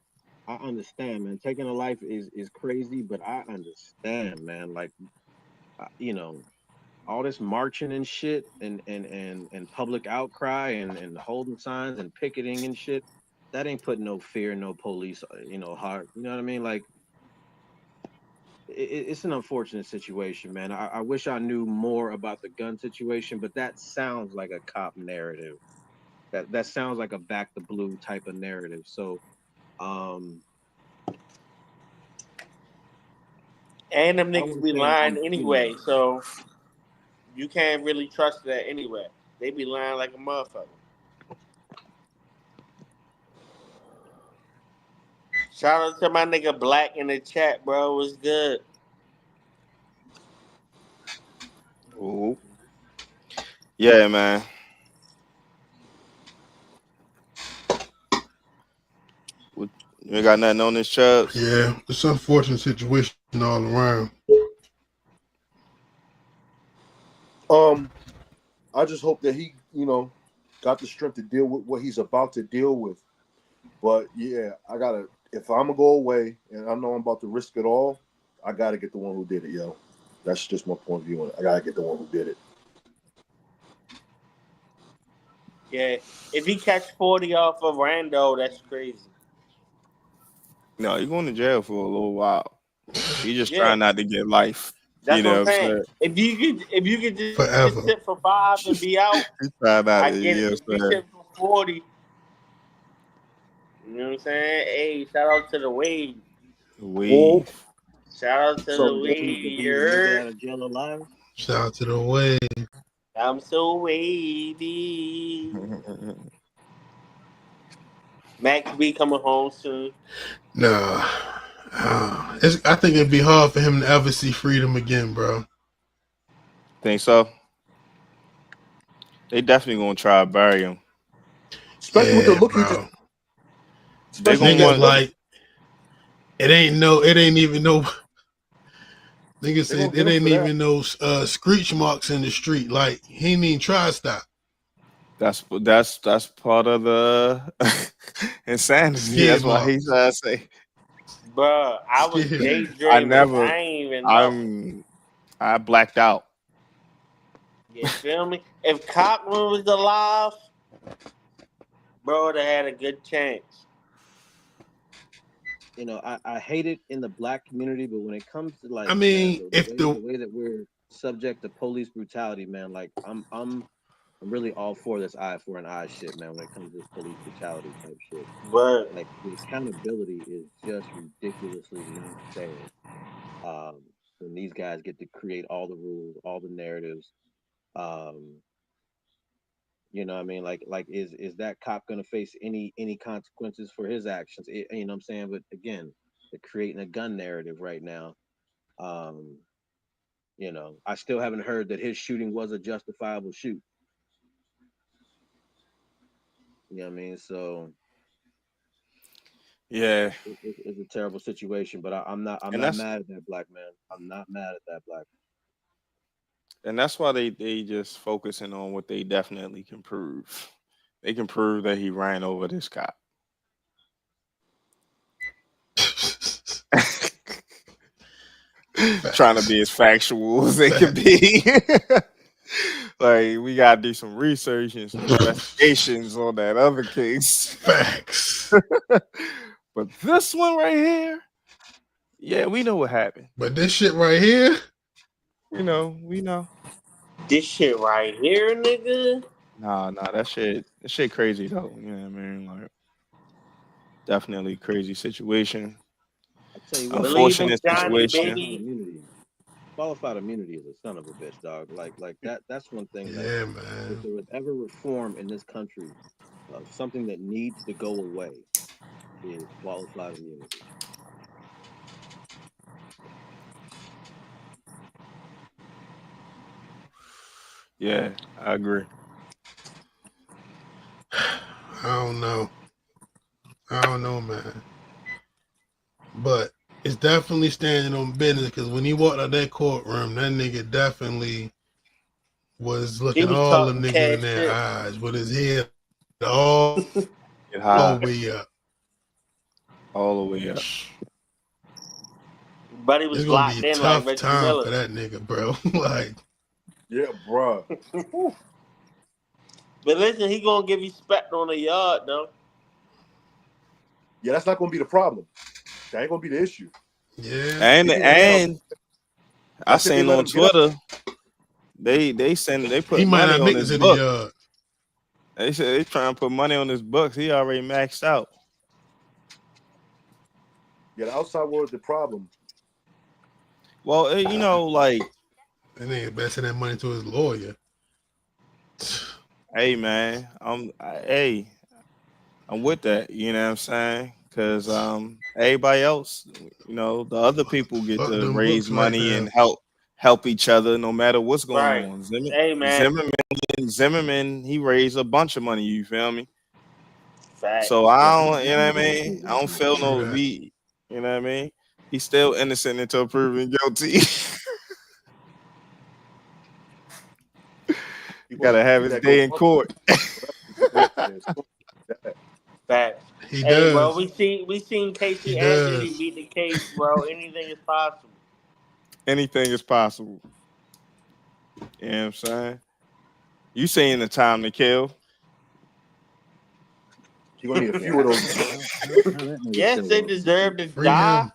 man. Taking a life is crazy, but I understand, man. Like, you know all this marching and shit, and public outcry, and holding signs and picketing and shit, that ain't putting no fear in no police, heart. You know what I mean? Like, it's an unfortunate situation, man. I wish I knew more about the gun situation, but that sounds like a cop narrative. That sounds like a back the blue type of narrative. So, um, And them I niggas want to be say lying anyway, so you can't really trust that anyway. They be lying like a motherfucker. Shout out to my nigga Black in the chat, bro. What's good? Ooh. Yeah, man. What- You ain't got nothing on this, Chubbs? Yeah, it's an unfortunate situation all around. I just hope that he, got the strength to deal with what he's about to deal with. But yeah, I gotta. If I'm gonna go away and I know I'm about to risk it all, I gotta get the one who did it, yo. That's just my point of view on it. I gotta get the one who did it. Yeah, if he catch 40 off of Rando, that's crazy. No, you're going to jail for a little while. He just Yeah, trying not to get life. You that's what know I'm what I'm saying. saying? If you could just sit Forever. for 5 and be out, He trying not I to, get you it. know If what you I'm saying? sit for 40, you know what I'm saying? Hey, shout out to the wave. Well, Wave. Shout out to So the wavy could wavy. be the nigga out of jail alive. Shout out to the way. I'm so wavy. Max B coming home soon. Nah. I think it'd be hard for him to ever see freedom again, bro. Think so? They definitely gonna try to bury him. Especially with the Yeah, look he just. bro. They Especially with gonna Niggas that want. look. like it ain't even no. Niggas They said gonna get it him ain't for that. even no screech marks in the street. Like he ain't even try to stop. That's part of the insanity. Skid That's why he marks. trying to say. Bruh, I was Skid. I daydreaming. never. I ain't even know. I blacked out. You feel me? If Cochran was alive, bro would have had a good chance. You know, I hate it in the black community, but when it comes to I like, man, mean, the if way the the way that we're subject to police brutality, man, like I'm really all for this eye for an eye shit, man. When it comes to this police brutality type shit, But like the accountability is just ridiculously not fair. Um, when these guys get to create all the rules, all the narratives, um, you know what I mean? Like is that cop gonna face any consequences for his actions? You know what I'm saying? But again, they're creating a gun narrative right now. Um, you know, I still haven't heard that his shooting was a justifiable shoot. You know what I mean? So Yeah, it's a terrible situation. But I'm and not that's mad at that black man. I'm not mad at that black. and that's why they just focusing on what they definitely can prove. They can prove that he ran over this cop. Trying to be as factual as they can be. Like we gotta do some research and some investigations on that other case. facts. But this one right here, yeah, we know what happened. But this shit right here, We know. this shit right here, nigga. Nah, that shit crazy though. You know what I mean? Like definitely crazy situation. I tell you what, man. Believe in Unfortunate Johnny, situation. Qualified baby. immunity. Qualified immunity is a son of a bitch, dog. Like that's one thing that yeah, if man. there was ever reform in this country, something that needs to go away is qualified immunity. Yeah, I agree. I don't know. I don't know, man. But it's definitely standing on business because when he walked out that courtroom, that nigga definitely was He looking was all the talking niggas cash in their shit. eyes with his head all Get the high way up. all the way up. But he It's was gonna be locked a in like tough Reggie time Miller. for that nigga, bro. Like, Yeah, bruh. But listen, he gonna give you spec on the yard though. Yeah, that's not gonna be the problem. That ain't gonna be the issue. yeah. And If he ran out, and I that's if they seen let on him get out. Twitter they He put might money not on make his this in the book. yard. They said they trying to put money on his books. He already maxed out. Yeah, the outside world is the problem. Well, like, That nigga better send that money to his lawyer. hey man, I'm with that. You know what I'm saying? Because everybody else, the other people get Fuck to them raise books right money there. and help each other no matter what's going Right. on. Hey man. Zimmerman, he raised a bunch of money. You feel me? Fact. So Yeah, I he don't, you know what I definitely got mean? paid I don't in feel True no that. we, you know what I mean? He's still innocent until proven guilty. He Got wants to to have see his that go day in public. court. Yeah, it's that. Fact. He Hey bro, does. we seen He Casey Anthony does. beat the case, bro. Anything is possible. Anything is possible. You know what I'm saying? You saying the time to kill? He gonna need a Yeah, few of those. how that nigga Yes, still they walking the deserve street? to Free die, him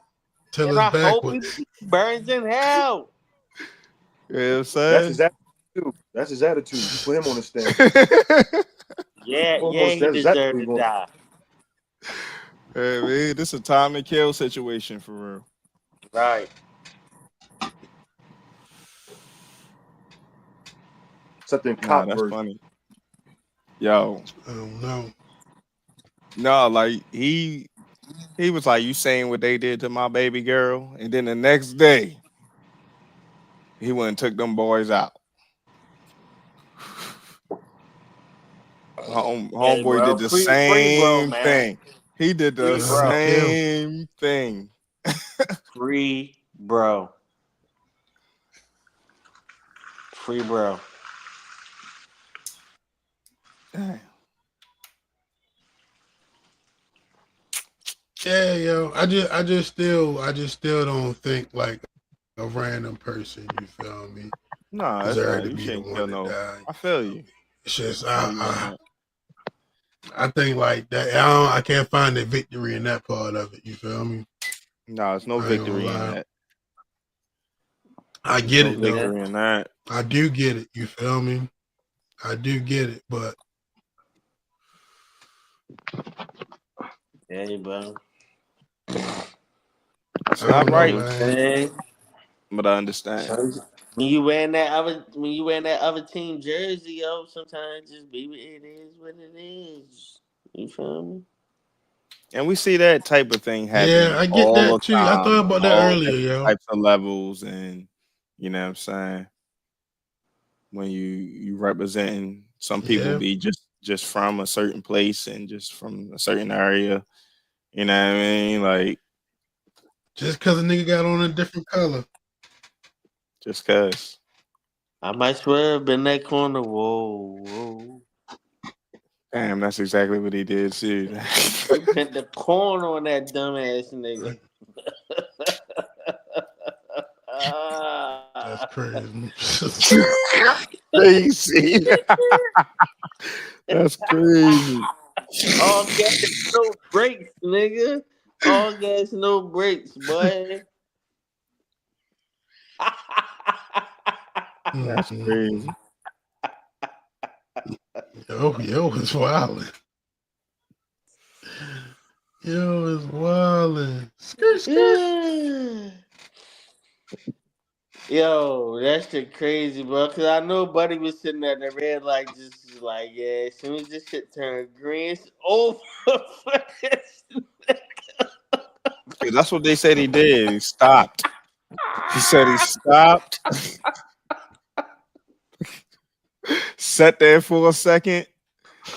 till and it's I hope backwards. he burns in hell. You know what I'm That's saying? his attitude. That's his attitude. You put him on the stand. Yeah, yeah, Almost. he That's exactly what deserved he to going. die. Hey, man, this a time to kill situation for real. Right. Something Nah, cop that's version. funny. Yo, I don't know. no, like he was like, you saying what they did to my baby girl, and then the next day he went and took them boys out. Hey, Homeboy bro, did the free, bro, same man. thing. He did the Free, Nah, he bro. killed. same thing. Free, bro. Free, bro. Damn. Yeah, yo. I just still don't think like a random person. You feel me? Nah, that's Deserve not. to You be the shouldn't one kill to no. die. I feel you. It's just I feel you on that. I think like that. I can't find the victory in that part of it. You feel me? No, it's no I ain't gonna victory in lie. that. I There's get no it though. victory in that. I do get it. You feel me? I do get it, but Hey, bro. That's I not don't know, You right, know what I'm man. saying? but I understand. When you wearing that other team jersey, yo, sometimes just be it is what it is. You feel me? And we see that type of thing Yeah, happening I get all that the too. I time, thought about that all earlier, different yo. types of levels, and you know what I'm saying. When you representing, some people Yeah, be just from a certain place and just from a certain area. You know what I mean? Like just because a nigga got on a different color. just cause. I might swear have been that corner. Whoa. Damn, that's exactly what he did too. They bent the corner on that dumbass nigga. That's crazy. Crazy. That's crazy. All gas, no brakes, nigga. All gas, no brakes, boy. That's Mhm. crazy. Yo, it's wildin'. Yo, it's wildin'. Skirt. Yo, that shit crazy, bro. Cause I know Buddy was sitting at the red light, just like, yeah. As soon as this shit turned green, it's over. For this. 'Cause that's what they said he did. He stopped. He said he stopped, sat there for a second,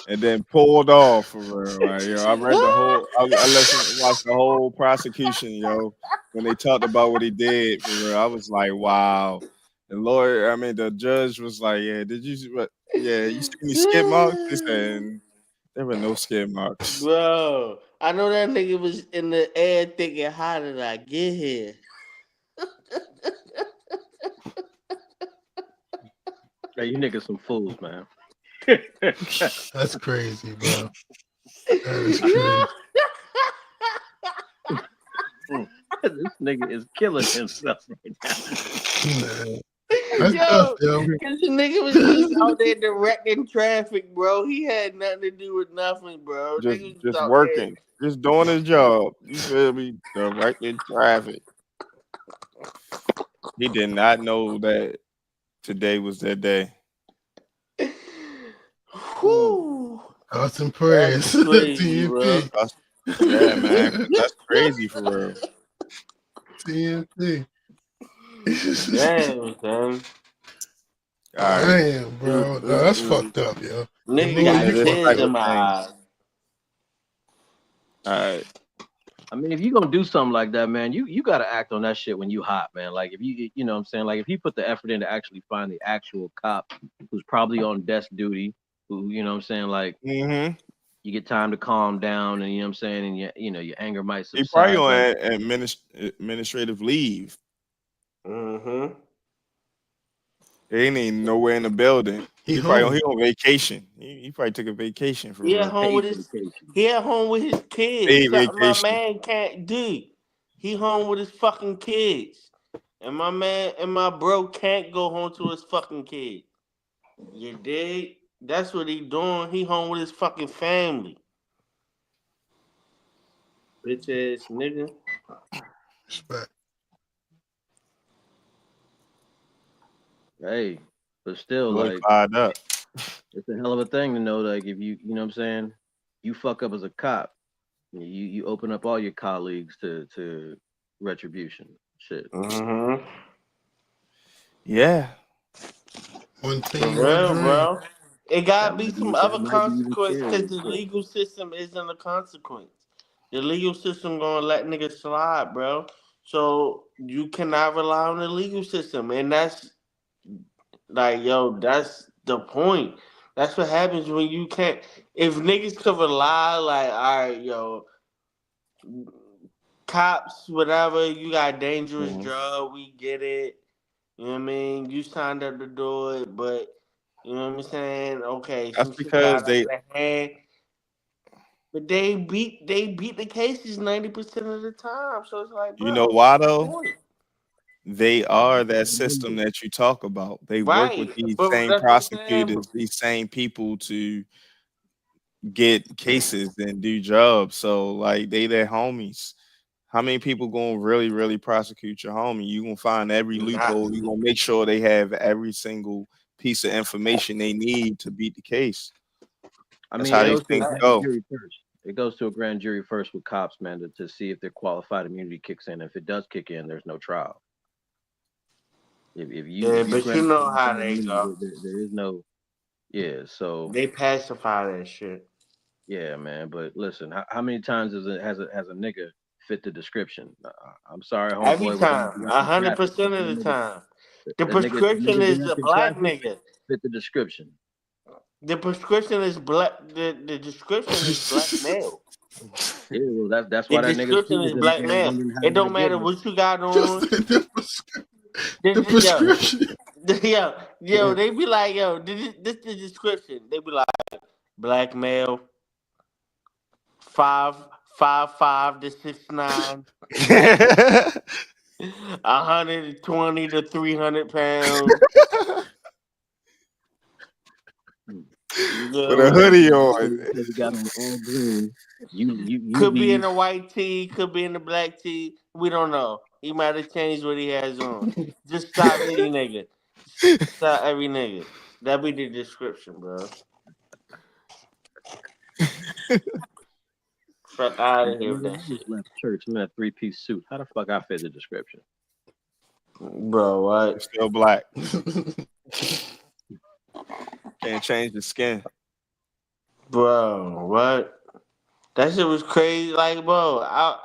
and then pulled off for real. Like, yo, I read the whole, I listened, watched the whole prosecution, yo. When they talked about what he did for real, I was like, wow. The lawyer, I mean, the judge was like, yeah, did you, what? Yeah, you see any skid marks? He said there were no skid marks. Bro, I know that nigga was in the air thinking, how did I get here? Hey, you niggas some fools, man. That's crazy, bro. That is crazy. This nigga is killing himself right now. Man, that's tough, Yo, yo. cause the nigga was just out there directing traffic, bro. He had nothing to do with nothing, bro. Nigga was Just out there. working, just doing his job. You feel me? Directing traffic. He did not know that today was that day. Whew. Awesome That's prayers. crazy, bro. TNP. That's, yeah, man, 'cause that's crazy for real. TNT. Damn, son. All right, Damn, Mm, bro. No, mm, that's mm. fucked up, yo. And Nigga Louis, yeah, you got this fucked tears type up. in of my thing. eyes. All right, I mean, if you gonna do something like that, man, you gotta act on that shit when you hot, man. Like if you know what I'm saying, like if he put the effort in to actually find the actual cop who's probably on desk duty, who you know what I'm saying, like mm-hmm. you get time to calm down and you know what I'm saying, and your anger might He probably subside, on but administrative leave. Mm-hmm. He ain't even nowhere in the building. He He home. on vacation. He probably took a vacation for He at real. home paid with his vacation. he at home with his kids. Paid Something my vacation. man can't do. He home with his fucking kids. And my man and my bro can't go home to his fucking kid. You dig? That's what he doing. He home with his fucking family. Bitch ass nigga. Respect. Hey, But still, Boy like, fired up. it's a hell of a thing to know, like, if you know what I'm saying, you fuck up as a cop, you open up all your colleagues to retribution. Shit. Mm-hmm. Yeah. One For team, one real, dream. bro. It That gotta be might some be that other might be even consequence because scarier. the Shit. legal system isn't a consequence. The legal system gonna let niggas slide, bro. So you cannot rely on the legal system, and that's like, yo, that's the point. That's what happens when you can't. If niggas could rely, like, all right, yo, cops, whatever, you got dangerous Mhm. drug, we get it. You know what I mean? You signed up to do it, but you know what I'm saying? Okay, That's some shit because got out they, of hand. But they beat the cases 90% of the time. So it's like, you know bro, why what's the though? point? They are that system that you talk about. They work with Right. these But same that's what I'm saying. prosecutors, these same people to get cases and do jobs. So like they their homies. How many people gonna really, really prosecute your homie? You gonna find every Not, loophole. You gonna make sure they have every single piece of information they need to beat the case. I That's mean, how it they goes to a think not, grand go. jury first. It goes to a grand jury first with cops, man, to see if their qualified immunity kicks in. If it does kick in, there's no trial. yeah, If you but you grant know how qualified they immunity, go. there is no, yeah. So They pacify that shit. yeah, man. But listen, how many times has a nigga fit the description? I'm sorry, Every homeboy, we time. got a some hundred traffic. percent of the time. The That prescription nigga been is a in black traffic nigga. fit the description. The prescription is black. The description is black male. Yeah, well, that's The why that nigga description suit is is black male. wondering how It did I don't get matter here. what you got Just on. the Yo, prescription. yo, they be like, yo, this the description. They be like, black male, 5'5" to 6'9", 120 to 300 pounds. You With feel a me? hoodie Said on. he got on all green. Could be in UV. the white tee, could be in the black tee. We don't know. He might have changed what he has on. Just stop any nigga. Stop every nigga. That be the description, bro. Fuck out of here with Nigga, that I just shit, left church. I'm in a 3-piece suit. How the fuck I fit the description? bro. It's What, still black. Can't change the skin. bro? What? That shit was crazy. Like, bro,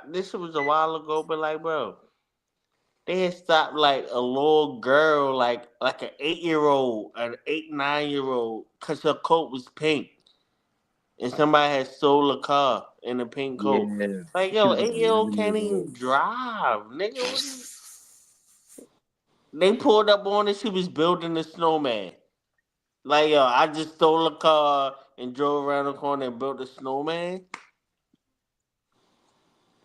this shit was a while ago, but like, bro, they had stopped like a little girl, like an 8 year old, an 8, 9 year old, cause her coat was pink, and somebody had stole a car in a pink coat. Yeah. Like, She yo, was like 8 year old 11 years can't old. even drive, nigga. What you? They pulled up on her. She was building a snowman. Like, yo, I just stole a car and drove around the corner and built a snowman.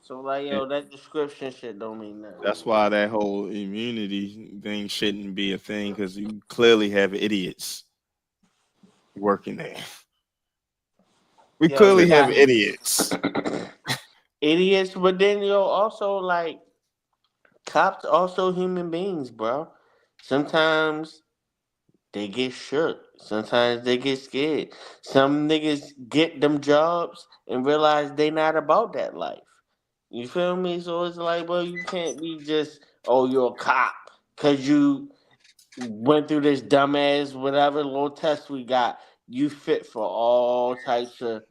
So, like, And yo, that description shit don't mean nothing, that's man. why that whole immunity thing shouldn't be a thing because you clearly have idiots working there. We Yo, you clearly have got idiots. idiots, but then, yo, also, like, cops also human beings, bro. Sometimes they get shook. Sometimes they get scared. Some niggas get them jobs and realize they not about that life. You feel me? So it's like, bro, you can't be just, oh, you're a cop because you went through this dumbass whatever little test we got. You fit for all types of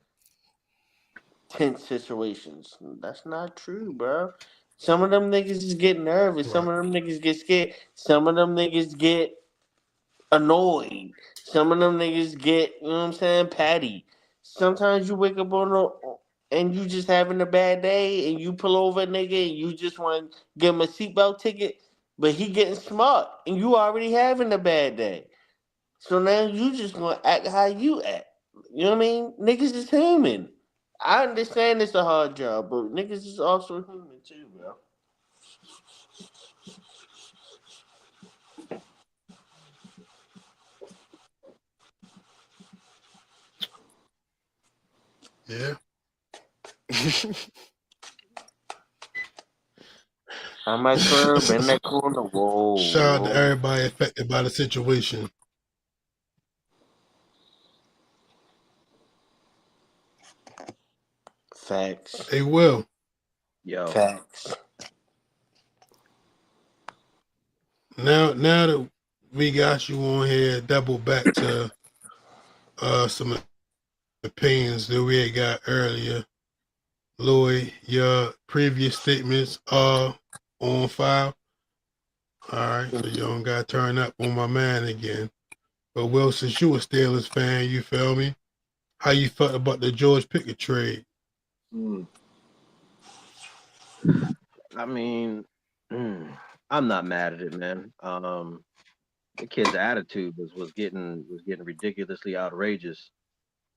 tense situations. That's not true, bro. Some of them niggas just get nervous. Some Right. of them niggas get scared. Some of them niggas get annoyed. Some of them niggas get, you know what I'm saying, patty. Sometimes you wake up and you just having a bad day and you pull over a nigga and you just want to give him a seatbelt ticket, but he getting smart and you already having a bad day. So now you just gonna act how you act. You know what I mean? Niggas is human. I understand it's a hard job, but niggas is also human too, bro. Yeah. I'm my curb in that corner. Whoa, Shout out to whoa. everybody affected by the situation. Facts. They will. Yo, Facts. Now that we got you on here, double back to some of the opinions that we had got earlier. Lloyd, your previous statements are on file. All right, so you don't got to turn up on my man again. But Will, since you a Steelers fan, you feel me? How you felt about the George Pickett trade? I mean, I'm not mad at it, man. The kid's attitude was getting ridiculously outrageous.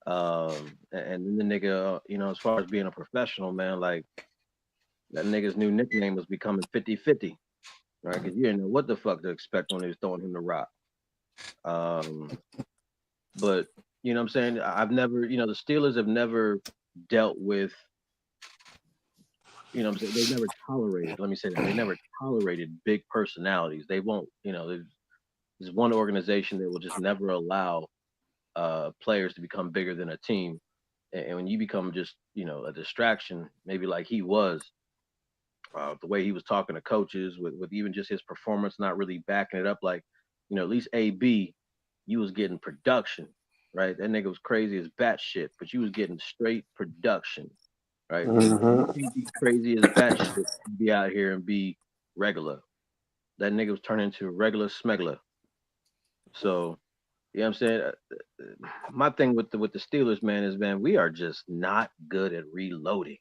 And then the nigga, as far as being a professional, man, like that nigga's new nickname was becoming 50-50, right? Because you didn't know what the fuck to expect when they was throwing him the rock. But you know what I'm saying? I've never, the Steelers have never dealt with, what I'm saying, they've never tolerated, let me say that, they never tolerated big personalities. They won't, there's one organization that will just never allow players to become bigger than a team. And when you become just, a distraction, maybe like he was, the way he was talking to coaches with even just his performance, not really backing it up, like, at least AB, you was getting production, right? That nigga was crazy as batshit, but you was getting straight production, right? You can't be crazy as batshit, be out here and be regular. That nigga was turning into regular smegler. So, you know what I'm saying? My thing with the Steelers, man, is, man, we are just not good at reloading.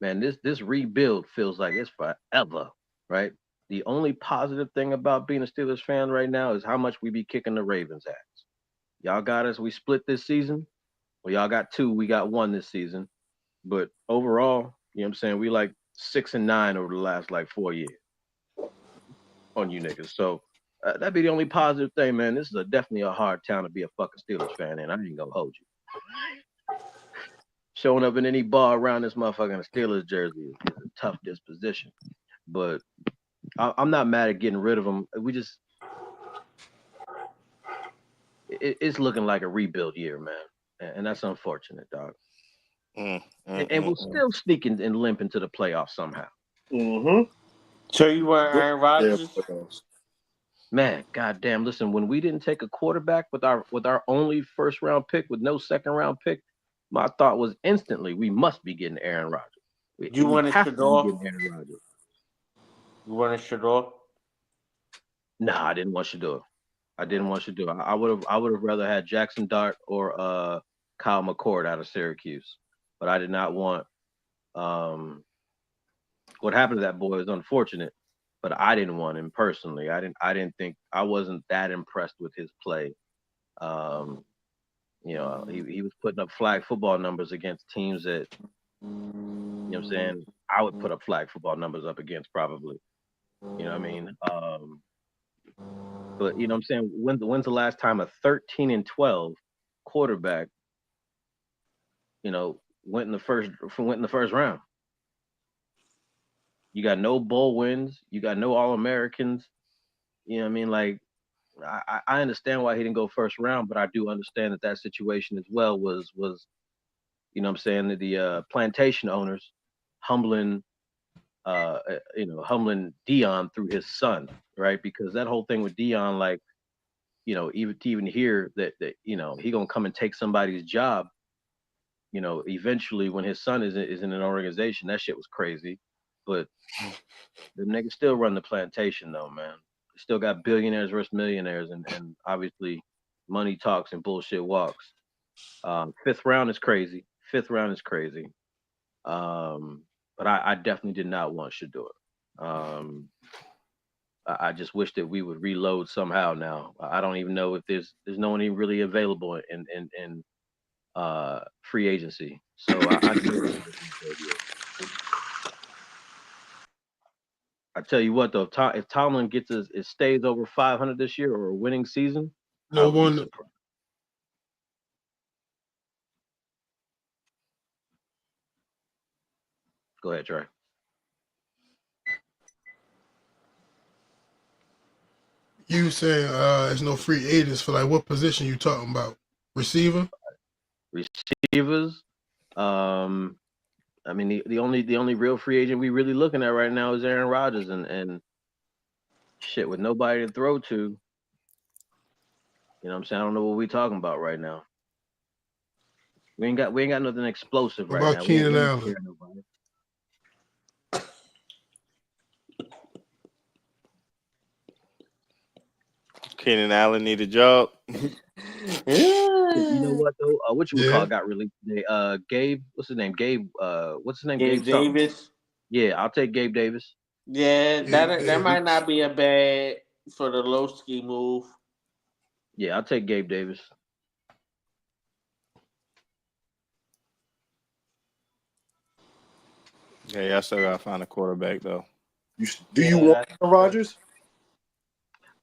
Man, this rebuild feels like it's forever, right? The only positive thing about being a Steelers fan right now is how much we be kicking the Ravens' ass. Y'all got us. We split this season. Well, y'all got two. We got one this season. But overall, you know what I'm saying? We like 6-9 over the last like 4 years on you niggas. So that'd be the only positive thing, man. This is definitely a hard town to be a fucking Steelers fan, and I ain't gonna hold you. Showing up in any bar around this motherfucking Steelers jersey is a tough disposition. But I'm not mad at getting rid of them. It's looking like a rebuild year, man, and that's unfortunate, dog. And we'll still sneak and limp into the playoffs somehow. Mm-hmm. So you want Aaron Yeah, Rodgers? Man, goddamn! Listen, when we didn't take a quarterback with our only first round pick with no second round pick, my thought was instantly we must be getting Aaron Rodgers. You We want to have to be Shador? getting Aaron Rodgers. You want to Shador? Nah, I didn't want Shador. I didn't want Shador. I would have rather had Jackson Dart or Kyle McCord out of Syracuse, but I did not want. What happened to that boy is unfortunate, but I didn't want him personally. I didn't think I wasn't that impressed with his play. Um, he was putting up flag football numbers against teams that, what I'm saying, I would put up flag football numbers up against probably. You know what I mean? But you know what I'm saying, when's the last time a 13-12 quarterback, went in the first round? You got no bowl wins, you got no All Americans. You know what I mean? Like, I understand why he didn't go first round, but I do understand that situation as well was what I'm saying, the plantation owners humbling humbling Dion through his son, right? Because that whole thing with Dion, like, even to even hear that he gonna come and take somebody's job, eventually when his son is in an organization, that shit was crazy. But the niggas still run the plantation though, man. Still got billionaires versus millionaires, and obviously money talks and bullshit walks. Fifth round is crazy. Fifth round is crazy. But I definitely did not want Shador. I just wish that we would reload somehow now. I don't even know if there's no one even really available in free agency. So I tell you what though, if Tomlin gets it stays over 500 this year or a winning season, I No would be wonder. surprised. Go ahead, Trey. You saying there's no free agents for like what position you talking about? Receiver? Receivers. I mean, the only real free agent we really looking at right now is Aaron Rodgers, and shit with nobody to throw to. You know what I'm saying? I don't know what we talking about right now. We ain't got nothing explosive What right about now. Keenan We ain't Allen? scared nobody. Keenan Allen need a job. You know what though? What you would call Yeah. got released today? Gabe, what's his name? Gabe. What's his name? Gabe something. Davis. Yeah, I'll take Gabe Davis. Yeah, that Davis. might not be a bad for the low ski move. Yeah, I'll take Gabe Davis. Yeah, I still gotta find a quarterback though. Do you want Aaron Rodgers?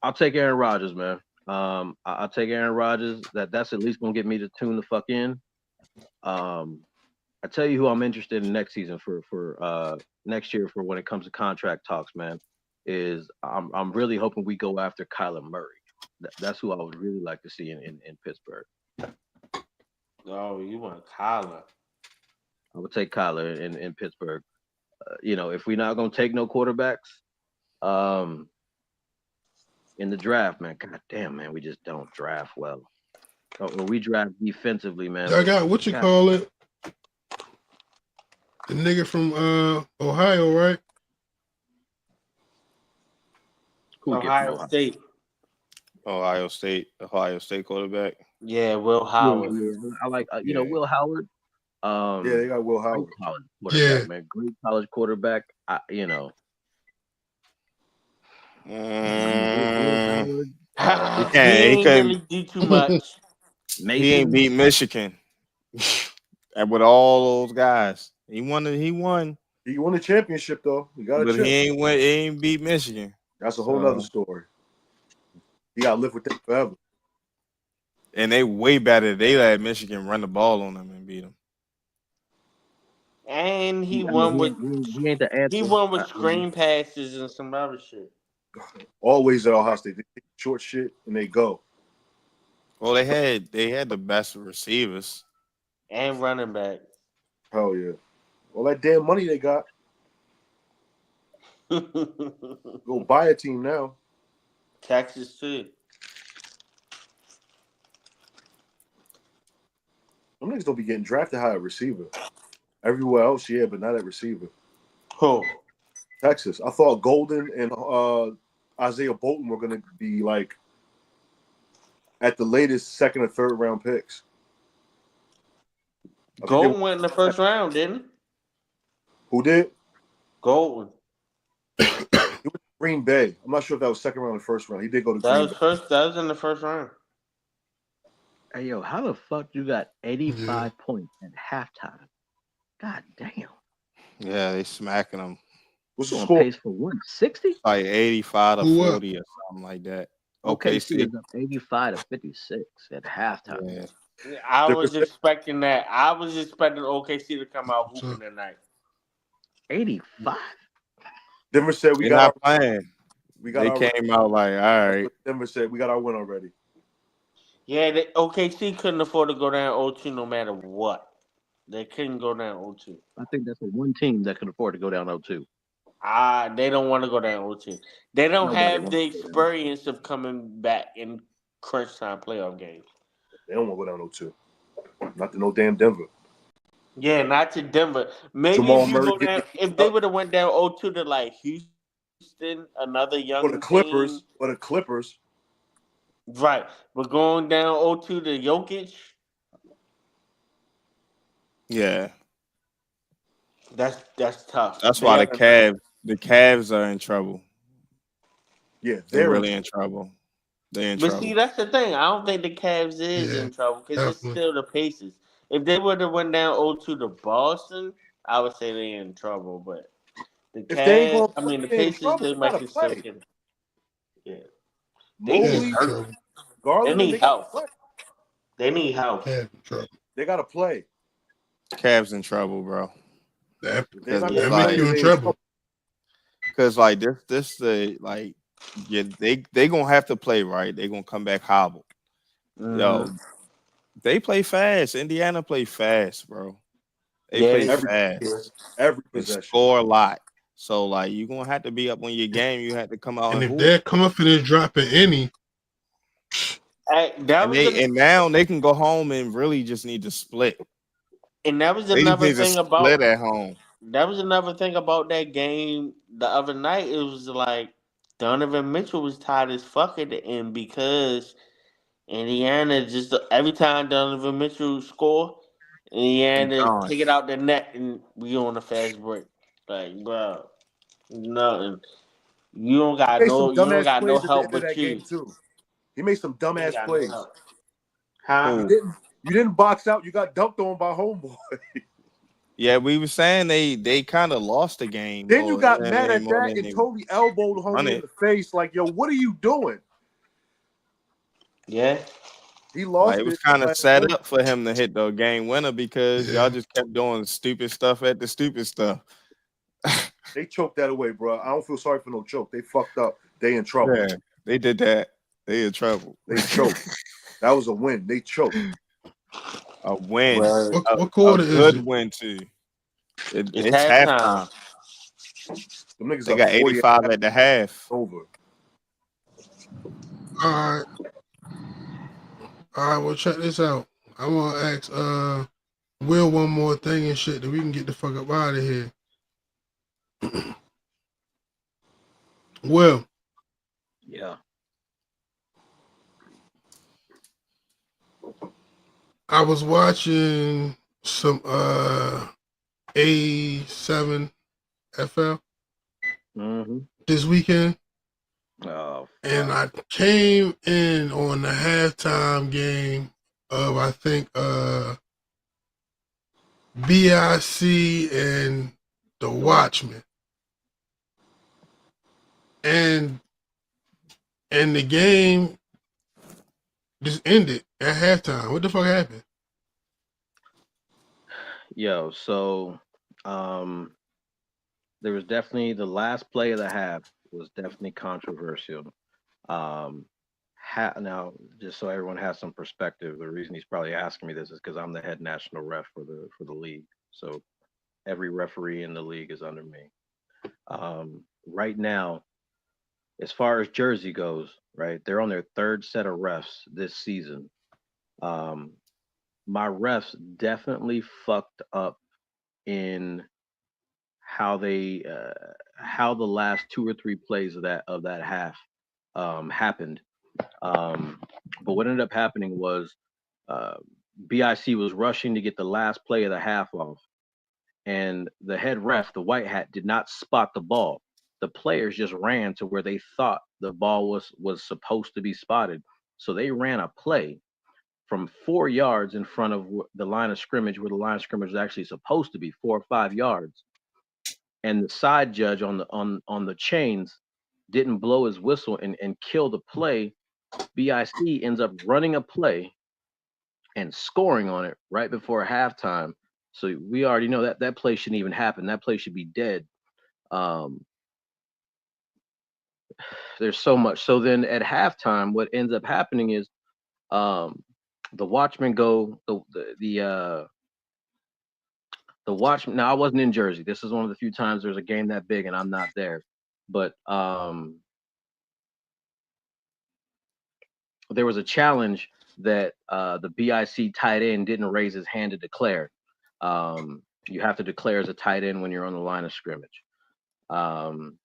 I'll take Aaron Rodgers, man. I'll take Aaron Rodgers. That's at least gonna get me to tune the fuck in. I tell you who I'm interested in next season for next year for when it comes to contract talks, man. Is I'm really hoping we go after Kyler Murray. That's who I would really like to see in Pittsburgh. Oh, you want Kyler? I would take Kyler in Pittsburgh. If we're not gonna take no quarterbacks, in the draft, man. God damn, man, we just don't draft well. Or we draft defensively, man. I got what you call it. The nigga from Ohio, right? Ohio State. Ohio State quarterback. Yeah, Will Howard. Yeah. I like Will Howard. Yeah, they got Will Howard. Great college quarterback, man. Great college quarterback. He ain't really do too much. He ain't beat Michigan. And with all those guys, he won. He won the championship though. He got a chip. He ain't beat Michigan. That's a whole nother story. He got to live with that forever. And they way better. They let Michigan run the ball on them and beat them. And he won with screen passes and some other shit. Always at Ohio State, they take short shit and they go. Well, they had the best receivers and running back. Hell yeah! All that damn money they got. Go buy a team now. Texas too. Them niggas don't be getting drafted high at receiver. Everywhere else, yeah, but not at receiver. Who? Texas. I thought Golden and Isaiah Bolton were gonna be like at the latest second or third round picks. Golden went in the first round, didn't he? Who did? Golden. It was Green Bay. I'm not sure if that was second round or first round. He did go to Green Bay. That was in the first round. Hey yo, how the fuck you got 85 points at halftime? God damn. Yeah, they smacking them. What's the score? Pace for 160? Like 85 to 40 or something like that. OKC is up 85 to 56 at halftime. Yeah. I was expecting that. I was expecting OKC to come out hooping tonight. 85. Denver said They're not playing. They came out like, all right. Denver said we got our win already. Yeah, OKC couldn't afford to go down 0-2 no matter what. They couldn't go down 0-2. I think that's the one team that can afford to go down 0-2. They don't want to go down 0-2. They don't have the experience of coming back in crunch time playoff games. They don't want to go down 0-2. Not to no damn Denver. Yeah, not to Denver. Maybe if they would have went down 0-2 to like Houston, another young or the Clippers, team. or the Clippers. Right. But going down 0-2 to Jokic. Yeah. That's tough. That's why the Cavs are in trouble. Yeah, they're really in trouble. They're in trouble. But see, that's the thing. I don't think the Cavs is in trouble because it's still the Pacers. If they would have went down 0-2 to Boston, I would say they're in trouble. But the Cavs, the Pacers, they might be still get it. Yeah. They need help. They need help. They need help. They got to play. Cavs in trouble, bro. They make you in trouble. Because like this the like Yeah, they gonna have to play right. They gonna come back hobbled. Yo, they play fast. Indiana play fast, bro. They Yeah, play they Every fast. every They possession. score a lot. So like you gonna have to be up on your game. You have to come out And and if hoop. they're confident dropping any, that was And now they can go home and really just need to split. and that was They just another need to thing split about at home. that was another thing about that game the other night. It was like Donovan Mitchell was tired as fuck at the end because Indiana just every time Donovan Mitchell score, He Indiana gone. take it out the net and we on a fast break. Like, bro, nothing. He made some You don't dumbass got no plays at the help end of but that game you. too. He made some You ain't dumbass got no plays. help. Huh? You Who? didn't box out. You got dunked on by homeboy. Yeah, we were saying they kind of lost the game Then you more, got mad at more that than and they totally elbowed run homie in it. the face. Like, yo, what are you doing? Yeah. He Like it lost was it kind of last set minute. up for him to hit the game winner because y'all yeah. just kept doing stupid stuff at the stupid stuff. They choked that away, bro. I don't feel sorry for no choke. They fucked up. They in trouble. Yeah, they did that. They in trouble. They choked. That was a win. They choked. A win, Well, What a quarter is good it? win too. it's It's halftime. halftime. Them niggas They up got 40 85 at the half. over. All right. All right, well, check this out. I'm gonna ask Will one more thing and shit that we can get the fuck up out of here. Will, Yeah. I was watching some A7 FL Mm-hmm. this weekend, Oh, and fuck. I came in on the halftime game of I think BIC and the Watchmen, and the game just ended at halftime. What the fuck happened? Yo, so there was definitely the last play of the half was definitely controversial. Um, now, just so everyone has some perspective, the reason he's probably asking me this is because I'm the head national ref for the league. So every referee in the league is under me. Right now, as far as Jersey goes, right, they're on their third set of refs this season. Um, my refs definitely fucked up in how the last two or three plays of that half happened. But what ended up happening was uh, BIC was rushing to get the last play of the half off, and the head ref, the white hat, did not spot the ball. The players just ran to where they thought the ball was supposed to be spotted, so they ran a play from 4 yards in front of the line of scrimmage, where the line of scrimmage is actually supposed to be 4 or 5 yards. And the side judge on the chains didn't blow his whistle and kill the play. BIC ends up running a play and scoring on it right before halftime. So we already know that that play shouldn't even happen. That play should be dead. Um, there's so much. So then at halftime, what ends up happening is um, the Watchmen go the Watchmen. Now I wasn't in Jersey. This is one of the few times there's a game that big and I'm not there. But there was a challenge that the BIC tight end didn't raise his hand to declare. You have to declare as a tight end when you're on the line of scrimmage. Um,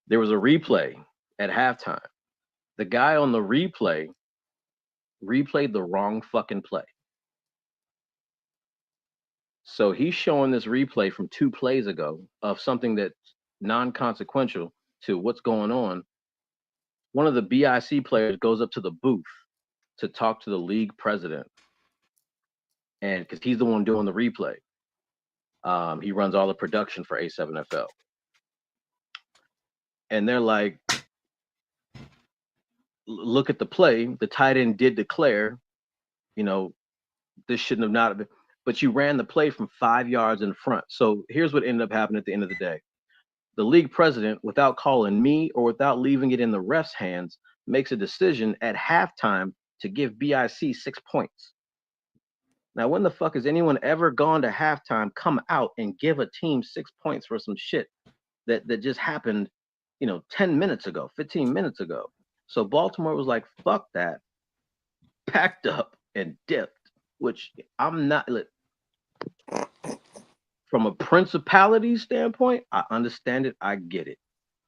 there was a replay at halftime. The guy on the replay replayed the wrong fucking play. So he's showing this replay from 2 plays ago of something that's non-consequential to what's going on. One of the BIC players goes up to the booth to talk to the league president, and because he's the one doing the replay. He runs all the production for A7FL. And they're like, look at the play. The tight end did declare, you know, this shouldn't have not been, but you ran the play from 5 yards in front. So here's what ended up happening at the end of the day. the league president, without calling me or without leaving it in the ref's hands, makes a decision at halftime to give BIC 6 points. Now, when the fuck has anyone ever gone to halftime, come out and give a team 6 points for some shit that just happened, 10 minutes ago, 15 minutes ago? So Baltimore was like, fuck that, packed up and dipped, which I'm not. From a principality standpoint, I understand it. I get it.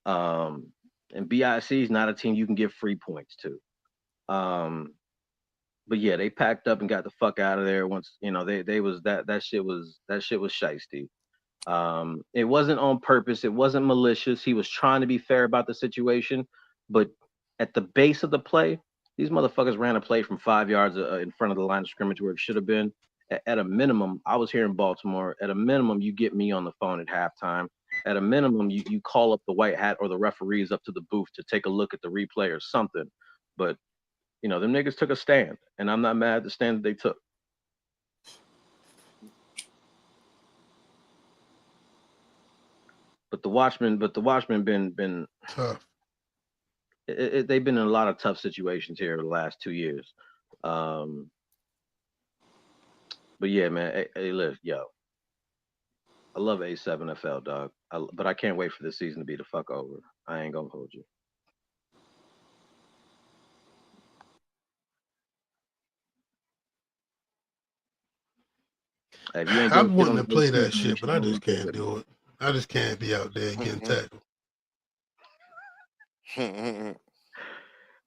And BIC is not a team you can give free points to. But yeah, they packed up and got the fuck out of there once, they was that shit was shiesty. It wasn't on purpose, it wasn't malicious. He was trying to be fair about the situation, but at the base of the play, these motherfuckers ran a play from 5 yards in front of the line of scrimmage where it should have been. At a minimum, I was here in Baltimore. At a minimum, you get me on the phone at halftime. At a minimum, you call up the white hat or the referees up to the booth to take a look at the replay or something. But them niggas took a stand, and I'm not mad at the stand that they took. But the Watchmen been tough. They've been in a lot of tough situations here the last 2 years. But yeah, man, hey, look, yo, I love A7FL, dog. But I can't wait for this season to be the fuck over. I ain't gonna hold you. Hey, if you ain't I'm doing shit on wanting the to play 18th, that shit, but I just can't do it. I just can't be out there getting tackled.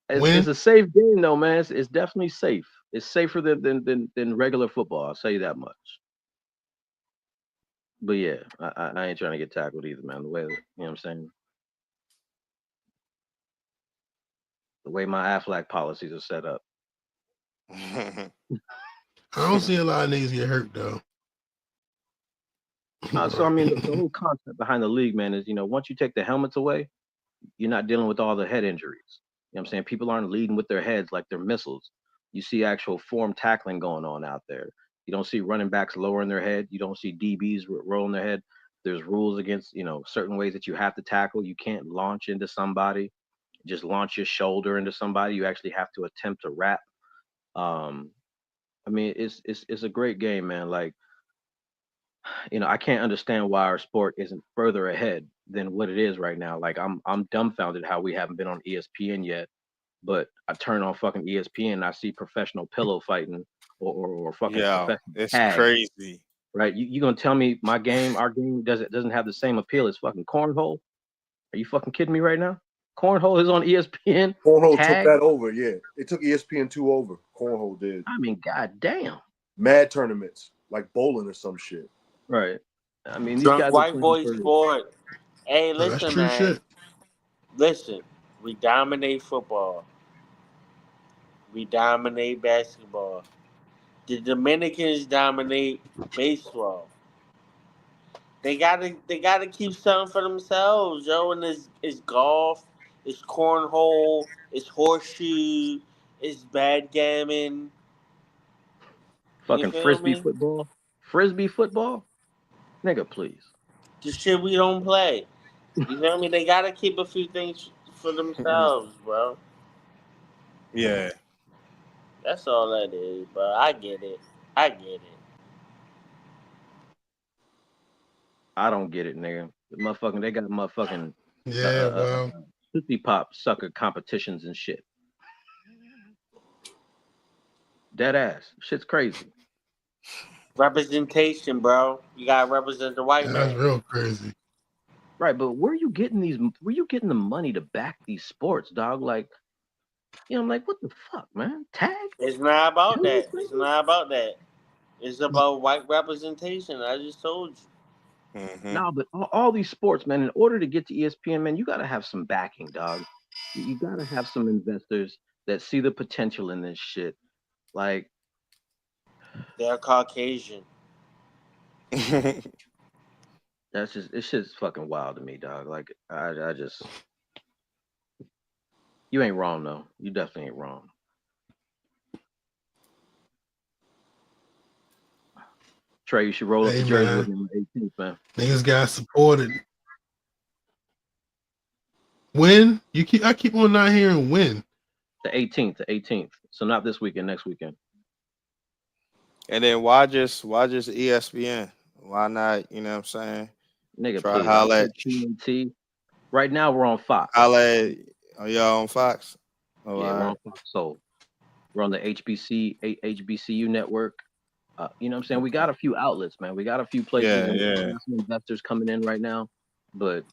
It's a safe game though, man. It's definitely safe. It's safer than regular football. I'll say that much. But yeah, I ain't trying to get tackled either, man. The way, what I'm saying? The way my Aflac policies are set up. I don't see a lot of niggas get hurt though. So I mean, the whole concept behind the league, man, is once you take the helmets away, you're not dealing with all the head injuries. You know what I'm saying? People aren't leading with their heads like they're missiles. You see actual form tackling going on out there. You don't see running backs lowering their head. You don't see DBs rolling their head. There's rules against, certain ways that you have to tackle. You can't launch into somebody, just launch your shoulder into somebody. You actually have to attempt to wrap. I mean, it's a great game, man. Like, I can't understand why our sport isn't further ahead than what it is right now. Like, I'm dumbfounded how we haven't been on ESPN yet. But I turn on fucking ESPN and I see professional pillow fighting or fucking professional it's tag. crazy. Right? You gonna tell me our game doesn't have the same appeal as fucking cornhole? Are you fucking kidding me right now? Cornhole is on ESPN. Cornhole tag? took that over, yeah. It took ESPN2 over. Cornhole did. I mean, goddamn. Mad tournaments, like bowling or some shit. Right. I mean, these Drunk guys white are boy playing sport. Hey, That's listen, true man. shit. Listen, we dominate football. We dominate basketball. The Dominicans dominate baseball. They gotta keep something for themselves, yo. And it's golf, it's cornhole, it's horseshoe, it's backgammon. fucking frisbee football. Frisbee football? Nigga, please. The shit we don't play. You feel me? They gotta keep a few things for themselves, bro. Yeah. That's all that is, but I get it. I get it. I don't get it, nigga. They got motherfucking Yeah, well, Tootsie Pop sucker competitions and shit. Dead ass. Shit's crazy. Representation, bro. You gotta represent the white that's man. real crazy. Right, but where you getting the money to back these sports, dog? Like, I'm like, what the fuck, man? Tag? It's not about that. Crazy? It's not about that. It's about white representation. I just told you. Mm-hmm. No, but all these sports, man, in order to get to ESPN, man, you gotta have some backing, dog. You gotta have some investors that see the potential in this shit. Like, They're Caucasian. it's just fucking wild to me, dog. Like, I just, you ain't wrong though. You definitely ain't wrong. Trey, you should roll up the jersey with me on the 18th, man. Niggas got supported. When? I keep on not hearing when. The 18th. So not this weekend, next weekend. And then why just ESPN? Why not, you know what I'm saying? Nigga, Try please. I holla was at at TNT. Right now we're on Fox. are y'all on Fox? Oh, Yeah, all we're right. on Fox Soul. We're on the HBCU network. You know what I'm saying? We got a few outlets, man. We got a few places, and we got some investors coming in right now. But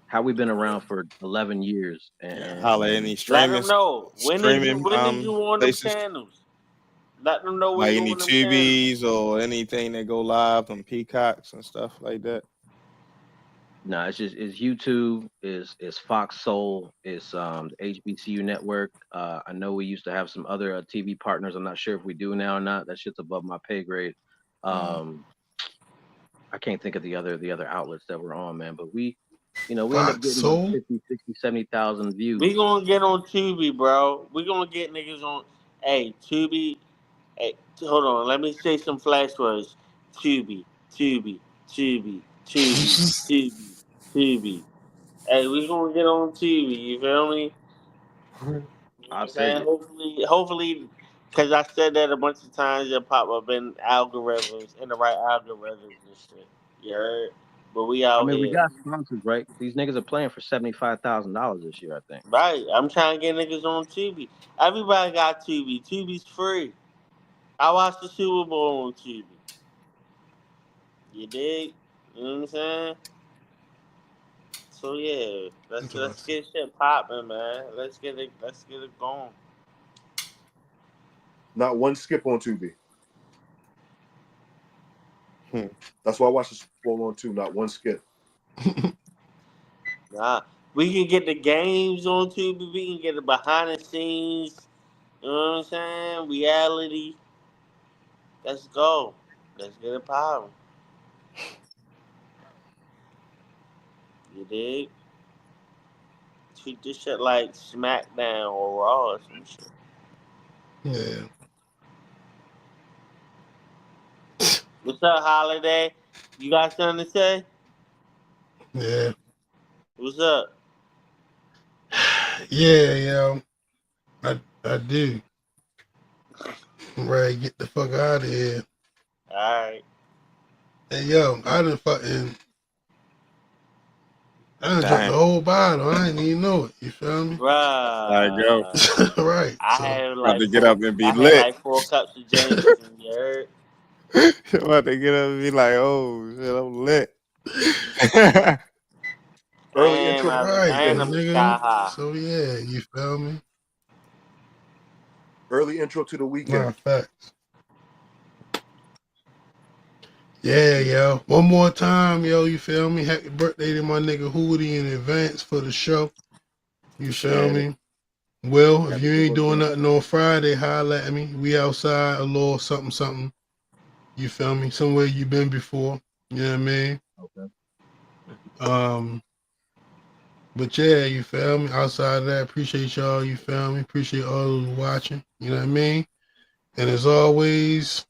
how we've been around for 11 years, Yeah, holla any Let them know when is you streaming on them places, channels. Let them know when like you any on them channels. TVs or anything that go live on Peacocks and stuff like that. no, it's YouTube, is Fox Soul, it's the HBCU network. I know we used to have some other TV partners. I'm not sure if we do now or not. That shit's above my pay grade. I can't think of the other outlets that we're on, man. But we end up Fox getting about Soul? 50, 60, 70,000 views. We gonna get on Tubi, bro. We gonna get niggas on. Hey, Tubi. Hey, hold on. Let me say some flash words. Tubi, Tubi, Tubi, Tubi, Tubi, Tubi. Hey, we gonna get on Tubi. You feel me? You know what I I'm feel saying? you. Hopefully, because I said that a bunch of times, it pop up in algorithms, in the right algorithms and shit. You heard? But we I out mean, we here. got sponsors, right? These niggas are playing for $75,000 this year, I think. Right. I'm trying to get niggas on Tubi. Everybody got Tubi. Tubi's free. I watched the Super Bowl on Tubi. You dig? You know what I'm saying? So yeah, let's Interesting. get shit popping, man. Let's get it going. Not one skip on Tubi. Hmm. That's why I watched the Super Bowl on too. Not one skip. Nah, we can get the games on Tubi. We can get the behind the scenes. You know what I'm saying? Reality. Let's go. Let's get it popping. You dig? Treat this shit like SmackDown or Raw or some shit. Yeah. What's up, Holiday? You got something to say? Yeah. What's up? Yeah, yo. I do. I'm ready to get the fuck out of here. Alright. Hey, yo, I done drank the Dang. whole bottle. I didn't even know it. You feel me? I go. Bruh. Right. I So, had About like to get four. up and be I had lit. like 4 cups of Jameson. You heard? About to get up and be like, oh shit, I'm lit. Early intro. right, And I'm sky nigga. high. So, yeah, you feel me? Early intro to the weekend. Nah, facts. Yeah, yo. One more time, yo, you feel me? Happy birthday to my nigga Hootie in advance for the show. You feel Appreciate it. me? Well, if Happy you ain't doing birthday. nothing on Friday, holla at me. We outside a little something, something. You feel me? Somewhere you been before. You know what I mean? Okay. But yeah, you feel me? Outside of that, appreciate y'all, you feel me? Appreciate all those watching. You know what I mean? And as always,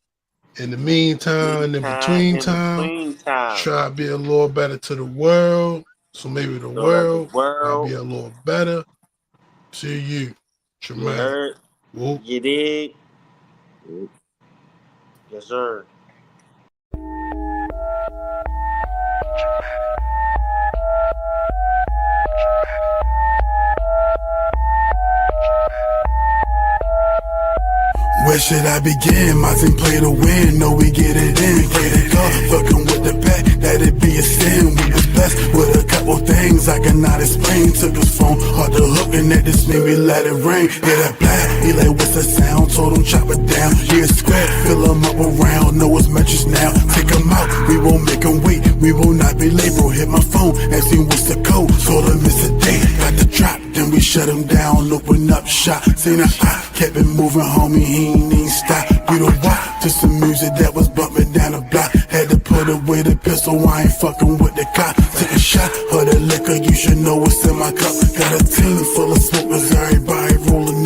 in the meantime, in the between In time, between time. try to be a little better to the world. So maybe the So that the world might be world, a little better to you. you TraMatic. heard? Whoop. You dig? Yeah. Yes, sir. Where should I begin? My team play to win, know we get it in. Play the cup, fucking with the pack, that'd be a sin. We was blessed with a couple things I cannot explain. Took his phone, hard to hook, and at this name we let it ring. Hit that black, he like, what's the sound? Told him chop it down. Yeah, square, fill him up around, know his metrics now. Take him out, we won't make him wait. We will not be late, bro. Hit my phone, asked him what's the code. Told him it's a date, got the drop. Then we shut him down, open up shop. Seen a kept it moving, homie, he ain't even stop. You know why? To some music that was bumping down the block. Had to put away the pistol, I ain't fucking with the cop. Take a shot of the liquor, you should know what's in my cup. Got a team full of smokers, everybody rolling